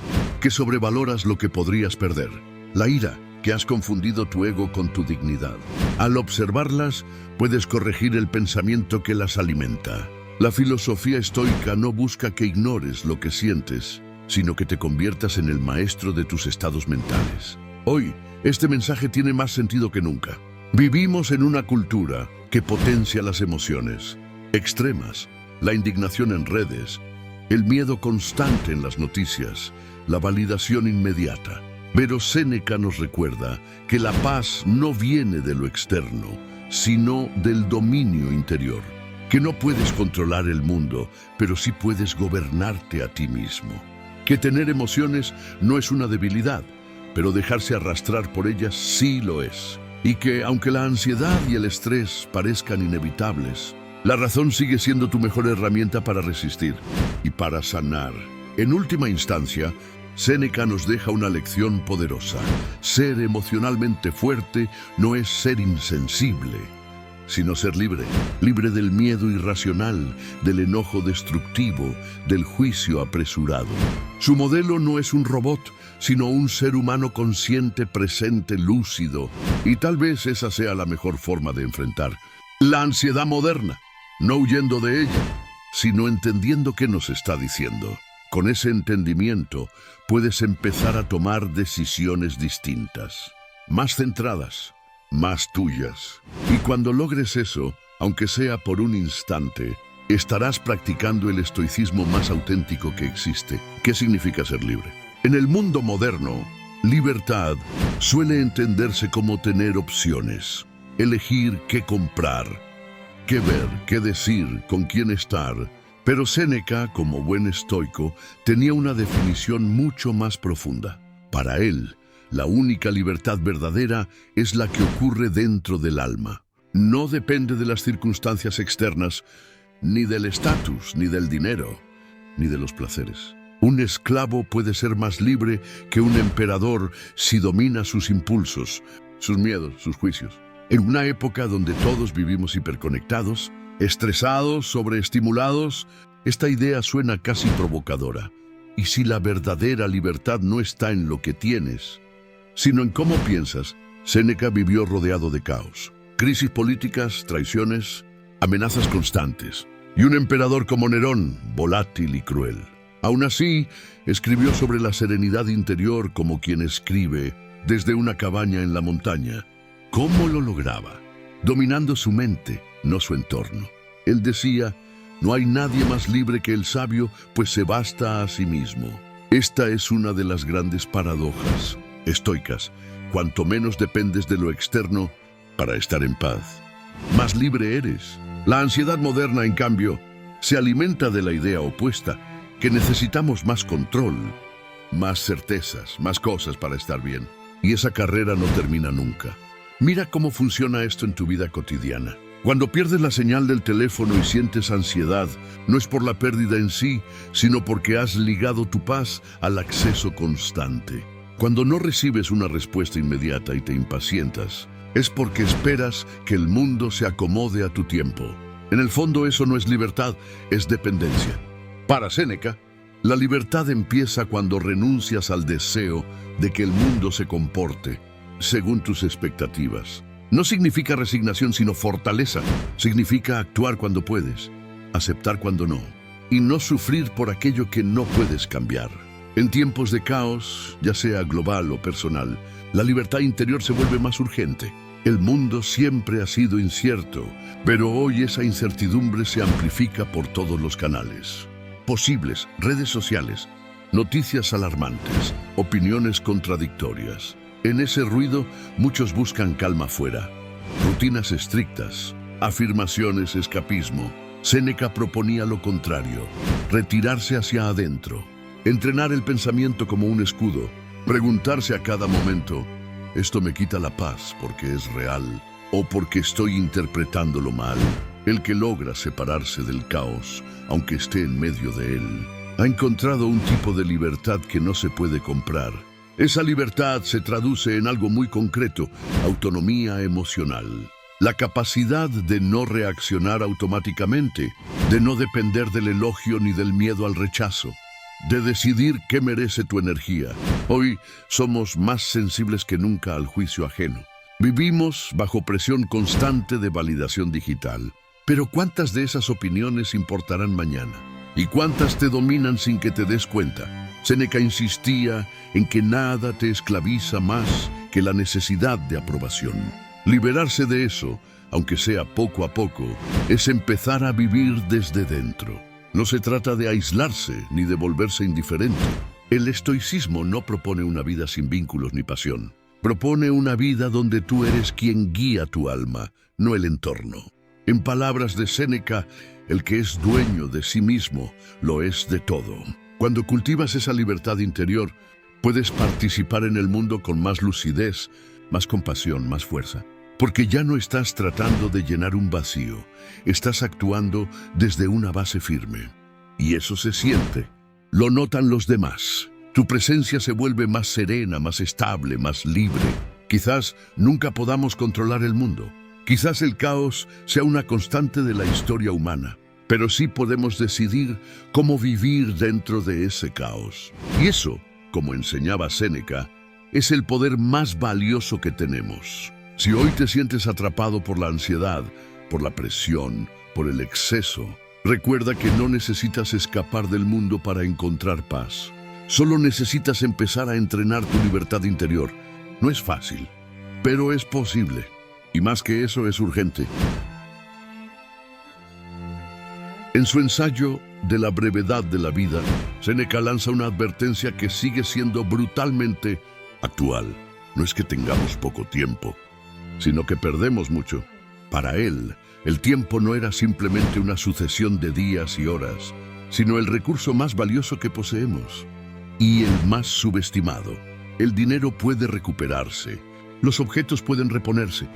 Speaker 1: que sobrevaloras lo que podrías perder. La ira, que has confundido tu ego con tu dignidad. Al observarlas, puedes corregir el pensamiento que las alimenta. La filosofía estoica no busca que ignores lo que sientes, sino que te conviertas en el maestro de tus estados mentales. Hoy, este mensaje tiene más sentido que nunca. Vivimos en una cultura que potencia las emociones extremas, la indignación en redes, el miedo constante en las noticias, la validación inmediata. Pero Séneca nos recuerda que la paz no viene de lo externo, sino del dominio interior. Que no puedes controlar el mundo, pero sí puedes gobernarte a ti mismo. Que tener emociones no es una debilidad, pero dejarse arrastrar por ellas sí lo es. Y que, aunque la ansiedad y el estrés parezcan inevitables, la razón sigue siendo tu mejor herramienta para resistir y para sanar. En última instancia, Séneca nos deja una lección poderosa. Ser emocionalmente fuerte no es ser insensible, sino ser libre. Libre del miedo irracional, del enojo destructivo, del juicio apresurado. Su modelo no es un robot, sino un ser humano consciente, presente, lúcido. Y tal vez esa sea la mejor forma de enfrentar la ansiedad moderna, no huyendo de ella, sino entendiendo qué nos está diciendo. Con ese entendimiento, puedes empezar a tomar decisiones distintas, más centradas, más tuyas. Y cuando logres eso, aunque sea por un instante, estarás practicando el estoicismo más auténtico que existe. ¿Qué significa ser libre? En el mundo moderno, libertad suele entenderse como tener opciones, elegir qué comprar, qué ver, qué decir, con quién estar. Pero Séneca, como buen estoico, tenía una definición mucho más profunda. Para él, la única libertad verdadera es la que ocurre dentro del alma. No depende de las circunstancias externas, ni del estatus, ni del dinero, ni de los placeres. Un esclavo puede ser más libre que un emperador si domina sus impulsos, sus miedos, sus juicios. En una época donde todos vivimos hiperconectados, estresados, sobreestimulados, esta idea suena casi provocadora. ¿Y si la verdadera libertad no está en lo que tienes, sino en cómo piensas? Séneca vivió rodeado de caos, crisis políticas, traiciones, amenazas constantes, y un emperador como Nerón, volátil y cruel. Aún así, escribió sobre la serenidad interior como quien escribe desde una cabaña en la montaña. ¿Cómo lo lograba? Dominando su mente, no su entorno. Él decía: no hay nadie más libre que el sabio, pues se basta a sí mismo. Esta es una de las grandes paradojas estoicas. Cuanto menos dependes de lo externo para estar en paz, más libre eres. La ansiedad moderna, en cambio, se alimenta de la idea opuesta, que necesitamos más control, más certezas, más cosas para estar bien. Y esa carrera no termina nunca. Mira cómo funciona esto en tu vida cotidiana. Cuando pierdes la señal del teléfono y sientes ansiedad, no es por la pérdida en sí, sino porque has ligado tu paz al acceso constante. Cuando no recibes una respuesta inmediata y te impacientas, es porque esperas que el mundo se acomode a tu tiempo. En el fondo eso no es libertad, es dependencia. Para Séneca, la libertad empieza cuando renuncias al deseo de que el mundo se comporte según tus expectativas. No significa resignación, sino fortaleza. Significa actuar cuando puedes, aceptar cuando no, y no sufrir por aquello que no puedes cambiar. En tiempos de caos, ya sea global o personal, la libertad interior se vuelve más urgente. El mundo siempre ha sido incierto, pero hoy esa incertidumbre se amplifica por todos los canales posibles: redes sociales, noticias alarmantes, opiniones contradictorias. En ese ruido, muchos buscan calma fuera, rutinas estrictas, afirmaciones, escapismo. Séneca proponía lo contrario: retirarse hacia adentro, entrenar el pensamiento como un escudo, preguntarse a cada momento: ¿esto me quita la paz porque es real o porque estoy interpretándolo mal? El que logra separarse del caos, aunque esté en medio de él, ha encontrado un tipo de libertad que no se puede comprar, Esa libertad se traduce en algo muy concreto: autonomía emocional. La capacidad de no reaccionar automáticamente, de no depender del elogio ni del miedo al rechazo, de decidir qué merece tu energía. Hoy somos más sensibles que nunca al juicio ajeno. Vivimos bajo presión constante de validación digital. Pero ¿cuántas de esas opiniones importarán mañana? ¿Y cuántas te dominan sin que te des cuenta? Séneca insistía en que nada te esclaviza más que la necesidad de aprobación. Liberarse de eso, aunque sea poco a poco, es empezar a vivir desde dentro. No se trata de aislarse ni de volverse indiferente. El estoicismo no propone una vida sin vínculos ni pasión. Propone una vida donde tú eres quien guía tu alma, no el entorno. En palabras de Séneca, el que es dueño de sí mismo lo es de todo. Cuando cultivas esa libertad interior, puedes participar en el mundo con más lucidez, más compasión, más fuerza. Porque ya no estás tratando de llenar un vacío, estás actuando desde una base firme. Y eso se siente. Lo notan los demás. Tu presencia se vuelve más serena, más estable, más libre. Quizás nunca podamos controlar el mundo. Quizás el caos sea una constante de la historia humana. Pero sí podemos decidir cómo vivir dentro de ese caos. Y eso, como enseñaba Séneca, es el poder más valioso que tenemos. Si hoy te sientes atrapado por la ansiedad, por la presión, por el exceso, recuerda que no necesitas escapar del mundo para encontrar paz. Solo necesitas empezar a entrenar tu libertad interior. No es fácil, pero es posible. Y más que eso, es urgente. En su ensayo de la brevedad de la vida, Séneca lanza una advertencia que sigue siendo brutalmente actual. No es que tengamos poco tiempo, sino que perdemos mucho. Para él, el tiempo no era simplemente una sucesión de días y horas, sino el recurso más valioso que poseemos y el más subestimado. El dinero puede recuperarse, los objetos pueden reponerse,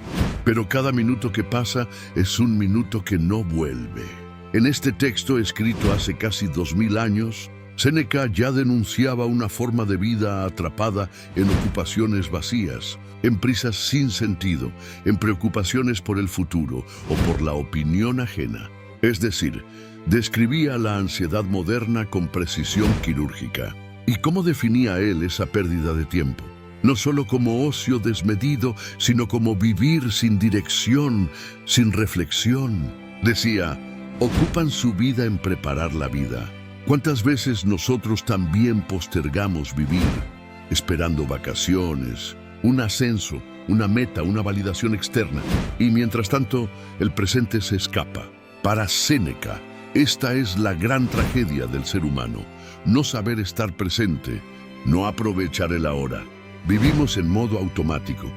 Speaker 1: pero cada minuto que pasa es un minuto que no vuelve. En este texto, escrito hace casi 2000 años, Séneca ya denunciaba una forma de vida atrapada en ocupaciones vacías, en prisas sin sentido, en preocupaciones por el futuro o por la opinión ajena. Es decir, describía la ansiedad moderna con precisión quirúrgica. ¿Y cómo definía él esa pérdida de tiempo? No solo como ocio desmedido, sino como vivir sin dirección, sin reflexión. Decía, ocupan su vida en preparar la vida. ¿Cuántas veces nosotros también postergamos vivir, esperando vacaciones, un ascenso, una meta, una validación externa? Y mientras tanto, el presente se escapa. Para Séneca, esta es la gran tragedia del ser humano: no saber estar presente, no aprovechar el ahora. Vivimos en modo automático,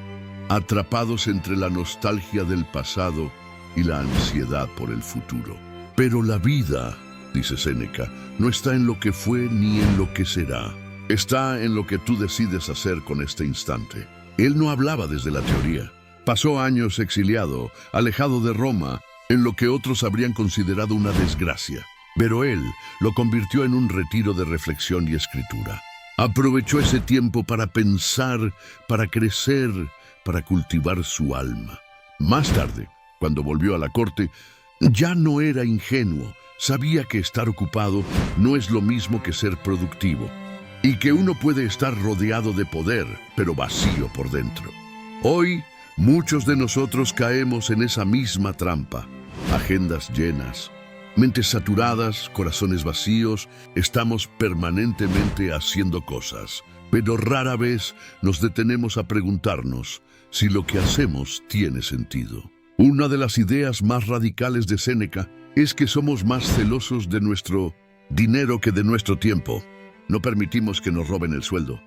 Speaker 1: atrapados entre la nostalgia del pasado y la ansiedad por el futuro. Pero la vida, dice Séneca, no está en lo que fue ni en lo que será. Está en lo que tú decides hacer con este instante. Él no hablaba desde la teoría. Pasó años exiliado, alejado de Roma, en lo que otros habrían considerado una desgracia. Pero él lo convirtió en un retiro de reflexión y escritura. Aprovechó ese tiempo para pensar, para crecer, para cultivar su alma. Más tarde, cuando volvió a la corte, ya no era ingenuo. Sabía que estar ocupado no es lo mismo que ser productivo, y que uno puede estar rodeado de poder, pero vacío por dentro. Hoy, muchos de nosotros caemos en esa misma trampa. Agendas llenas, mentes saturadas, corazones vacíos, estamos permanentemente haciendo cosas, pero rara vez nos detenemos a preguntarnos si lo que hacemos tiene sentido. Una de las ideas más radicales de Séneca es que somos más celosos de nuestro dinero que de nuestro tiempo. No permitimos que nos roben el sueldo,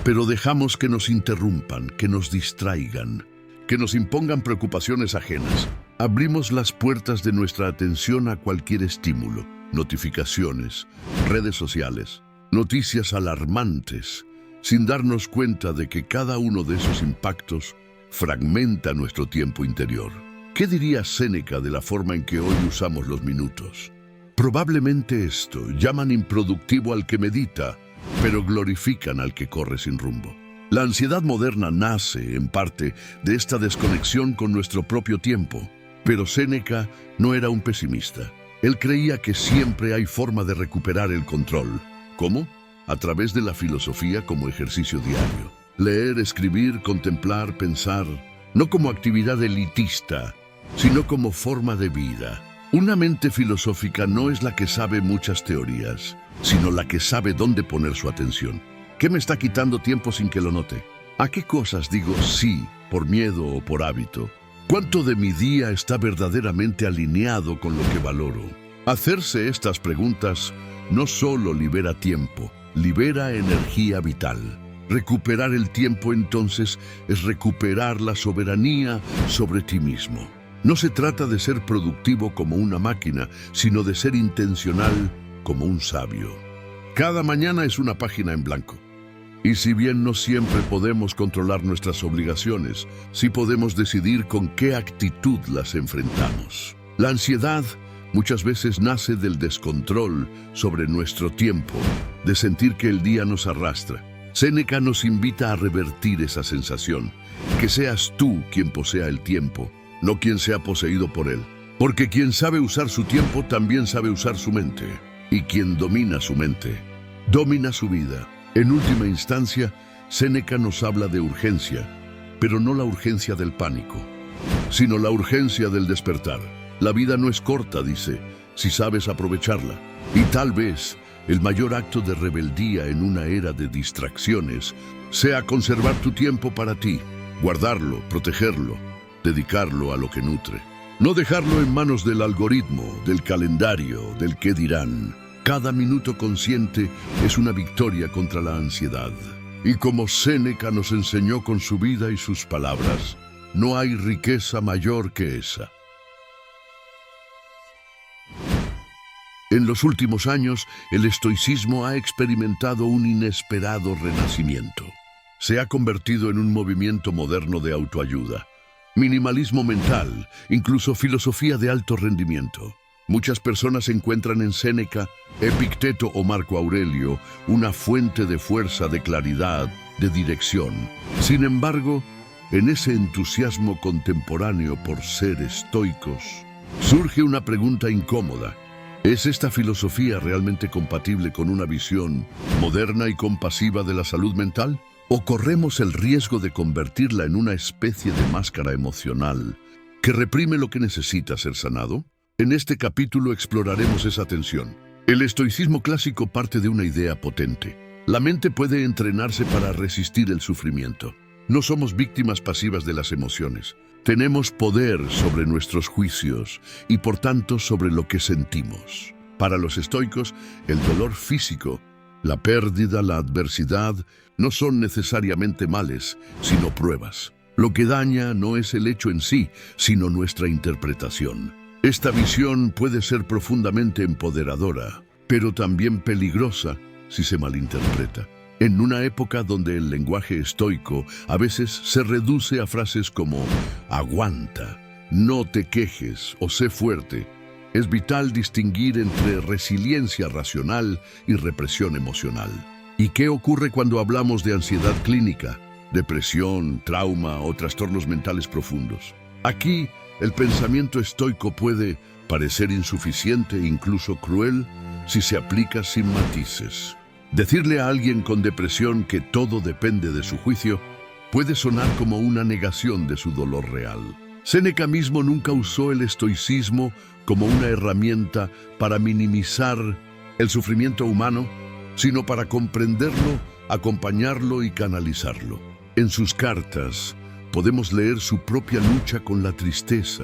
Speaker 1: pero dejamos que nos interrumpan, que nos distraigan, que nos impongan preocupaciones ajenas. Abrimos las puertas de nuestra atención a cualquier estímulo: notificaciones, redes sociales, noticias alarmantes, sin darnos cuenta de que cada uno de esos impactos fragmenta nuestro tiempo interior. ¿Qué diría Séneca de la forma en que hoy usamos los minutos? Probablemente esto: llaman improductivo al que medita, pero glorifican al que corre sin rumbo. La ansiedad moderna nace, en parte, de esta desconexión con nuestro propio tiempo. Pero Séneca no era un pesimista. Él creía que siempre hay forma de recuperar el control. ¿Cómo? A través de la filosofía como ejercicio diario. Leer, escribir, contemplar, pensar, no como actividad elitista, sino como forma de vida. Una mente filosófica no es la que sabe muchas teorías, sino la que sabe dónde poner su atención. ¿Qué me está quitando tiempo sin que lo note? ¿A qué cosas digo sí por miedo o por hábito? ¿Cuánto de mi día está verdaderamente alineado con lo que valoro? Hacerse estas preguntas no solo libera tiempo, libera energía vital. Recuperar el tiempo entonces es recuperar la soberanía sobre ti mismo. No se trata de ser productivo como una máquina, sino de ser intencional como un sabio. Cada mañana es una página en blanco. Y si bien no siempre podemos controlar nuestras obligaciones, sí podemos decidir con qué actitud las enfrentamos. La ansiedad muchas veces nace del descontrol sobre nuestro tiempo, de sentir que el día nos arrastra. Séneca nos invita a revertir esa sensación, que seas tú quien posea el tiempo, no quien sea poseído por él. Porque quien sabe usar su tiempo también sabe usar su mente. Y quien domina su mente, domina su vida. En última instancia, Séneca nos habla de urgencia, pero no la urgencia del pánico, sino la urgencia del despertar. La vida no es corta, dice, si sabes aprovecharla. Y tal vez el mayor acto de rebeldía en una era de distracciones sea conservar tu tiempo para ti, guardarlo, protegerlo, dedicarlo a lo que nutre. No dejarlo en manos del algoritmo, del calendario, del qué dirán. Cada minuto consciente es una victoria contra la ansiedad. Y como Séneca nos enseñó con su vida y sus palabras, no hay riqueza mayor que esa. En los últimos años, el estoicismo ha experimentado un inesperado renacimiento. Se ha convertido en un movimiento moderno de autoayuda, minimalismo mental, incluso filosofía de alto rendimiento. Muchas personas encuentran en Séneca, Epicteto o Marco Aurelio una fuente de fuerza, de claridad, de dirección. Sin embargo, en ese entusiasmo contemporáneo por ser estoicos, surge una pregunta incómoda. ¿Es esta filosofía realmente compatible con una visión moderna y compasiva de la salud mental? ¿O corremos el riesgo de convertirla en una especie de máscara emocional que reprime lo que necesita ser sanado? En este capítulo exploraremos esa tensión. El estoicismo clásico parte de una idea potente. La mente puede entrenarse para resistir el sufrimiento. No somos víctimas pasivas de las emociones. Tenemos poder sobre nuestros juicios y por tanto sobre lo que sentimos. Para los estoicos, el dolor físico, la pérdida, la adversidad, no son necesariamente males, sino pruebas. Lo que daña no es el hecho en sí, sino nuestra interpretación. Esta visión puede ser profundamente empoderadora, pero también peligrosa si se malinterpreta. En una época donde el lenguaje estoico a veces se reduce a frases como aguanta, no te quejes o sé fuerte, es vital distinguir entre resiliencia racional y represión emocional. ¿Y qué ocurre cuando hablamos de ansiedad clínica, depresión, trauma o trastornos mentales profundos? Aquí, el pensamiento estoico puede parecer insuficiente e incluso cruel si se aplica sin matices. Decirle a alguien con depresión que todo depende de su juicio puede sonar como una negación de su dolor real. Séneca mismo nunca usó el estoicismo como una herramienta para minimizar el sufrimiento humano, sino para comprenderlo, acompañarlo y canalizarlo. En sus cartas podemos leer su propia lucha con la tristeza,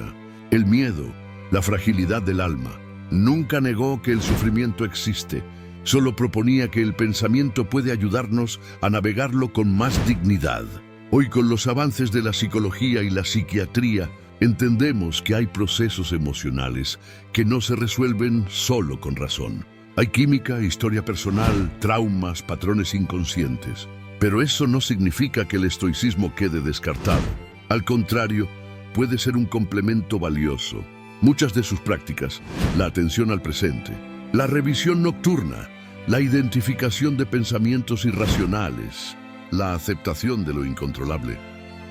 Speaker 1: el miedo, la fragilidad del alma. Nunca negó que el sufrimiento existe, solo proponía que el pensamiento puede ayudarnos a navegarlo con más dignidad. Hoy, con los avances de la psicología y la psiquiatría, entendemos que hay procesos emocionales que no se resuelven solo con razón. Hay química, historia personal, traumas, patrones inconscientes. Pero eso no significa que el estoicismo quede descartado. Al contrario, puede ser un complemento valioso. Muchas de sus prácticas, la atención al presente, la revisión nocturna, la identificación de pensamientos irracionales, la aceptación de lo incontrolable,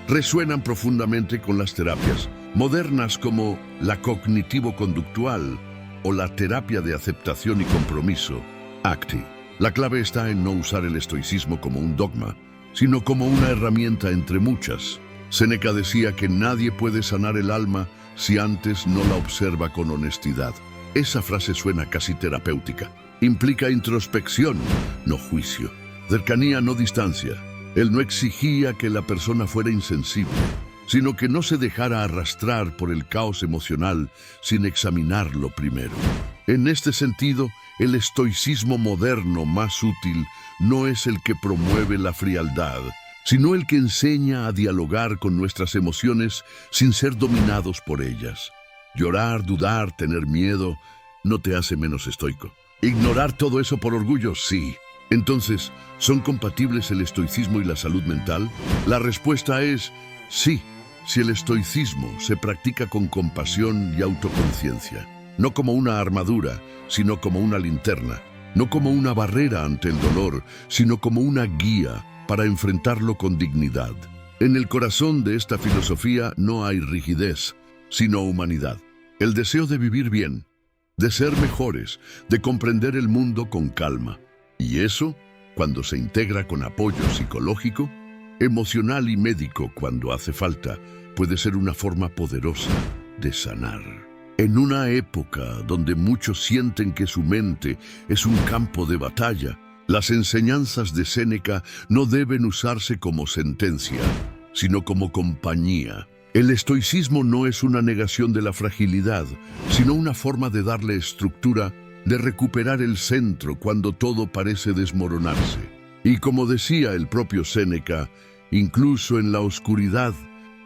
Speaker 1: resuenan profundamente con las terapias modernas como la cognitivo-conductual o la terapia de aceptación y compromiso, ACTI. La clave está en no usar el estoicismo como un dogma, sino como una herramienta entre muchas. Séneca decía que nadie puede sanar el alma si antes no la observa con honestidad. Esa frase suena casi terapéutica. Implica introspección, no juicio. Cercanía, no distancia. Él no exigía que la persona fuera insensible, sino que no se dejara arrastrar por el caos emocional sin examinarlo primero. En este sentido, el estoicismo moderno más útil no es el que promueve la frialdad, sino el que enseña a dialogar con nuestras emociones sin ser dominados por ellas. Llorar, dudar, tener miedo, no te hace menos estoico. Ignorar todo eso por orgullo, sí. Entonces, ¿son compatibles el estoicismo y la salud mental? La respuesta es sí, si el estoicismo se practica con compasión y autoconciencia. No como una armadura, sino como una linterna. No como una barrera ante el dolor, sino como una guía para enfrentarlo con dignidad. En el corazón de esta filosofía no hay rigidez, sino humanidad. El deseo de vivir bien, de ser mejores, de comprender el mundo con calma. Y eso, cuando se integra con apoyo psicológico, emocional y médico cuando hace falta, puede ser una forma poderosa de sanar. En una época donde muchos sienten que su mente es un campo de batalla, las enseñanzas de Séneca no deben usarse como sentencia, sino como compañía. El estoicismo no es una negación de la fragilidad, sino una forma de darle estructura, de recuperar el centro cuando todo parece desmoronarse. Y como decía el propio Séneca, incluso en la oscuridad,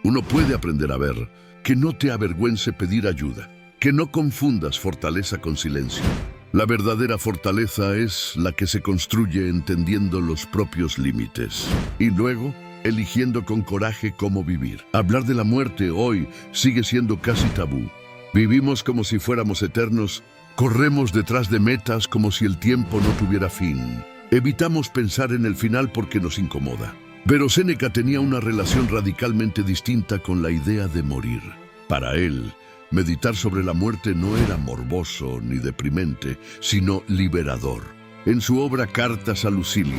Speaker 1: uno puede aprender a ver, que no te avergüence pedir ayuda, que no confundas fortaleza con silencio. La verdadera fortaleza es la que se construye entendiendo los propios límites y luego eligiendo con coraje cómo vivir. Hablar de la muerte hoy sigue siendo casi tabú. Vivimos como si fuéramos eternos, corremos detrás de metas como si el tiempo no tuviera fin. Evitamos pensar en el final porque nos incomoda. Pero Séneca tenía una relación radicalmente distinta con la idea de morir. Para él, meditar sobre la muerte no era morboso ni deprimente, sino liberador. En su obra Cartas a Lucilio,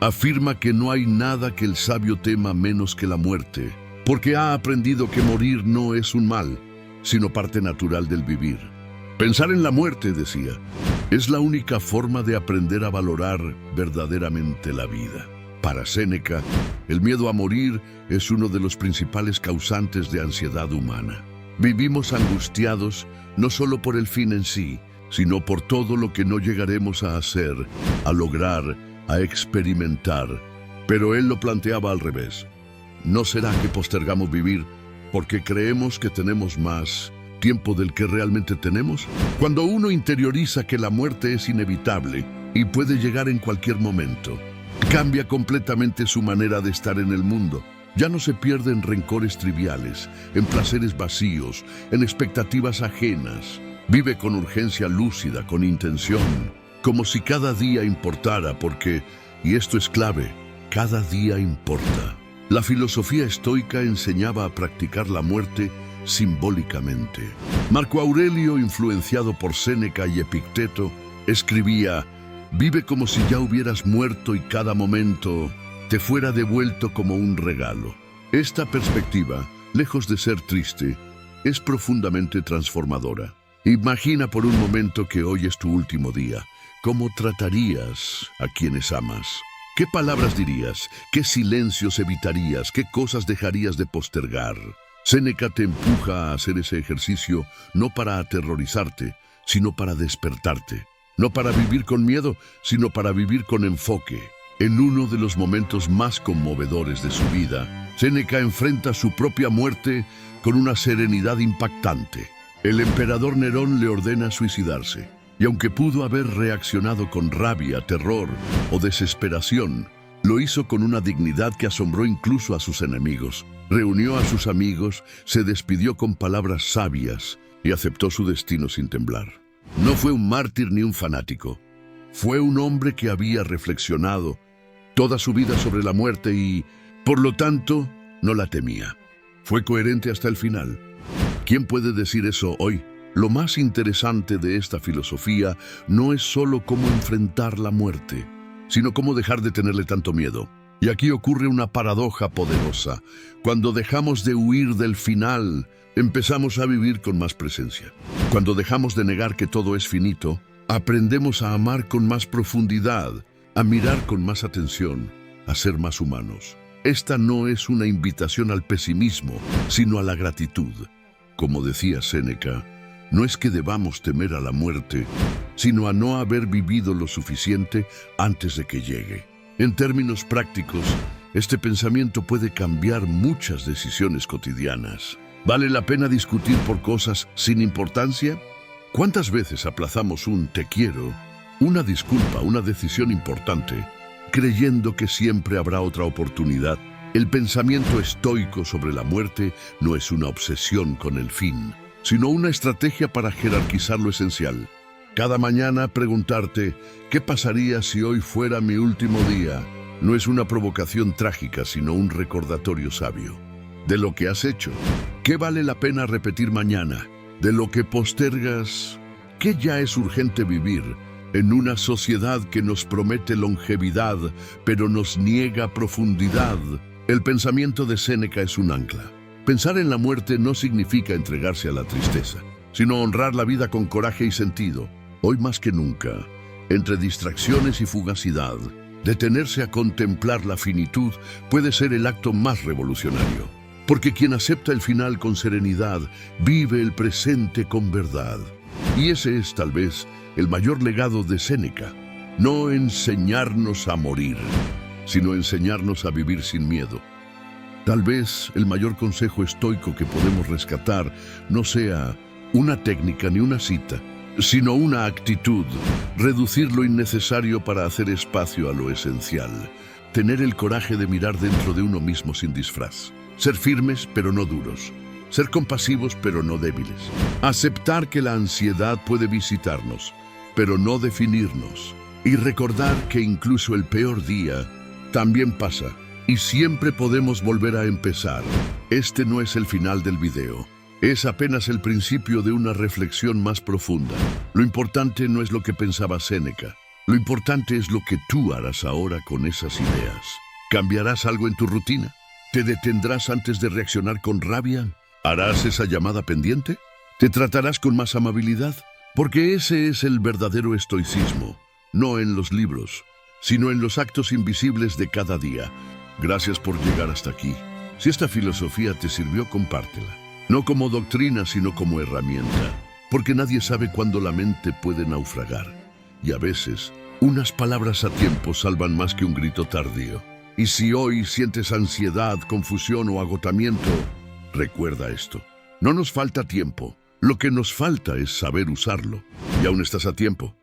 Speaker 1: afirma que no hay nada que el sabio tema menos que la muerte, porque ha aprendido que morir no es un mal, sino parte natural del vivir. Pensar en la muerte, decía, es la única forma de aprender a valorar verdaderamente la vida. Para Séneca, el miedo a morir es uno de los principales causantes de ansiedad humana. Vivimos angustiados no solo por el fin en sí, sino por todo lo que no llegaremos a hacer, a lograr, a experimentar. Pero él lo planteaba al revés. ¿No será que postergamos vivir porque creemos que tenemos más tiempo del que realmente tenemos? Cuando uno interioriza que la muerte es inevitable y puede llegar en cualquier momento, cambia completamente su manera de estar en el mundo. Ya no se pierde en rencores triviales, en placeres vacíos, en expectativas ajenas. Vive con urgencia lúcida, con intención, como si cada día importara, porque, y esto es clave, cada día importa. La filosofía estoica enseñaba a practicar la muerte simbólicamente. Marco Aurelio, influenciado por Séneca y Epicteto, escribía: vive como si ya hubieras muerto y cada momento te fuera devuelto como un regalo. Esta perspectiva, lejos de ser triste, es profundamente transformadora. Imagina por un momento que hoy es tu último día. ¿Cómo tratarías a quienes amas? ¿Qué palabras dirías? ¿Qué silencios evitarías? ¿Qué cosas dejarías de postergar? Séneca te empuja a hacer ese ejercicio no para aterrorizarte, sino para despertarte. No para vivir con miedo, sino para vivir con enfoque. En uno de los momentos más conmovedores de su vida, Séneca enfrenta su propia muerte con una serenidad impactante. El emperador Nerón le ordena suicidarse, y aunque pudo haber reaccionado con rabia, terror o desesperación, lo hizo con una dignidad que asombró incluso a sus enemigos. Reunió a sus amigos, se despidió con palabras sabias y aceptó su destino sin temblar. No fue un mártir ni un fanático. Fue un hombre que había reflexionado: toda su vida sobre la muerte y, por lo tanto, no la temía. Fue coherente hasta el final. ¿Quién puede decir eso hoy? Lo más interesante de esta filosofía no es solo cómo enfrentar la muerte, sino cómo dejar de tenerle tanto miedo. Y aquí ocurre una paradoja poderosa. Cuando dejamos de huir del final, empezamos a vivir con más presencia. Cuando dejamos de negar que todo es finito, aprendemos a amar con más profundidad, a mirar con más atención, a ser más humanos. Esta no es una invitación al pesimismo, sino a la gratitud. Como decía Séneca, no es que debamos temer a la muerte, sino a no haber vivido lo suficiente antes de que llegue. En términos prácticos, este pensamiento puede cambiar muchas decisiones cotidianas. ¿Vale la pena discutir por cosas sin importancia? ¿Cuántas veces aplazamos un te quiero, una disculpa, una decisión importante, creyendo que siempre habrá otra oportunidad? El pensamiento estoico sobre la muerte no es una obsesión con el fin, sino una estrategia para jerarquizar lo esencial. Cada mañana preguntarte, ¿qué pasaría si hoy fuera mi último día? No es una provocación trágica, sino un recordatorio sabio. De lo que has hecho, ¿qué vale la pena repetir mañana? De lo que postergas, ¿qué ya es urgente vivir? En una sociedad que nos promete longevidad, pero nos niega profundidad, el pensamiento de Séneca es un ancla. Pensar en la muerte no significa entregarse a la tristeza, sino honrar la vida con coraje y sentido. Hoy más que nunca, entre distracciones y fugacidad, detenerse a contemplar la finitud puede ser el acto más revolucionario. Porque quien acepta el final con serenidad, vive el presente con verdad. Y ese es, tal vez, el mayor legado de Séneca. No enseñarnos a morir, sino enseñarnos a vivir sin miedo. Tal vez el mayor consejo estoico que podemos rescatar no sea una técnica ni una cita, sino una actitud, reducir lo innecesario para hacer espacio a lo esencial, tener el coraje de mirar dentro de uno mismo sin disfraz, ser firmes pero no duros, ser compasivos pero no débiles, aceptar que la ansiedad puede visitarnos, pero no definirnos, y recordar que incluso el peor día también pasa y siempre podemos volver a empezar. Este no es el final del video. Es apenas el principio de una reflexión más profunda. Lo importante no es lo que pensaba Séneca. Lo importante es lo que tú harás ahora con esas ideas. ¿Cambiarás algo en tu rutina? ¿Te detendrás antes de reaccionar con rabia? ¿Harás esa llamada pendiente? ¿Te tratarás con más amabilidad? Porque ese es el verdadero estoicismo, no en los libros, sino en los actos invisibles de cada día. Gracias por llegar hasta aquí. Si esta filosofía te sirvió, compártela. No como doctrina, sino como herramienta, porque nadie sabe cuándo la mente puede naufragar. Y a veces, unas palabras a tiempo salvan más que un grito tardío. Y si hoy sientes ansiedad, confusión o agotamiento, recuerda esto. No nos falta tiempo. Lo que nos falta es saber usarlo. Y aún estás a tiempo.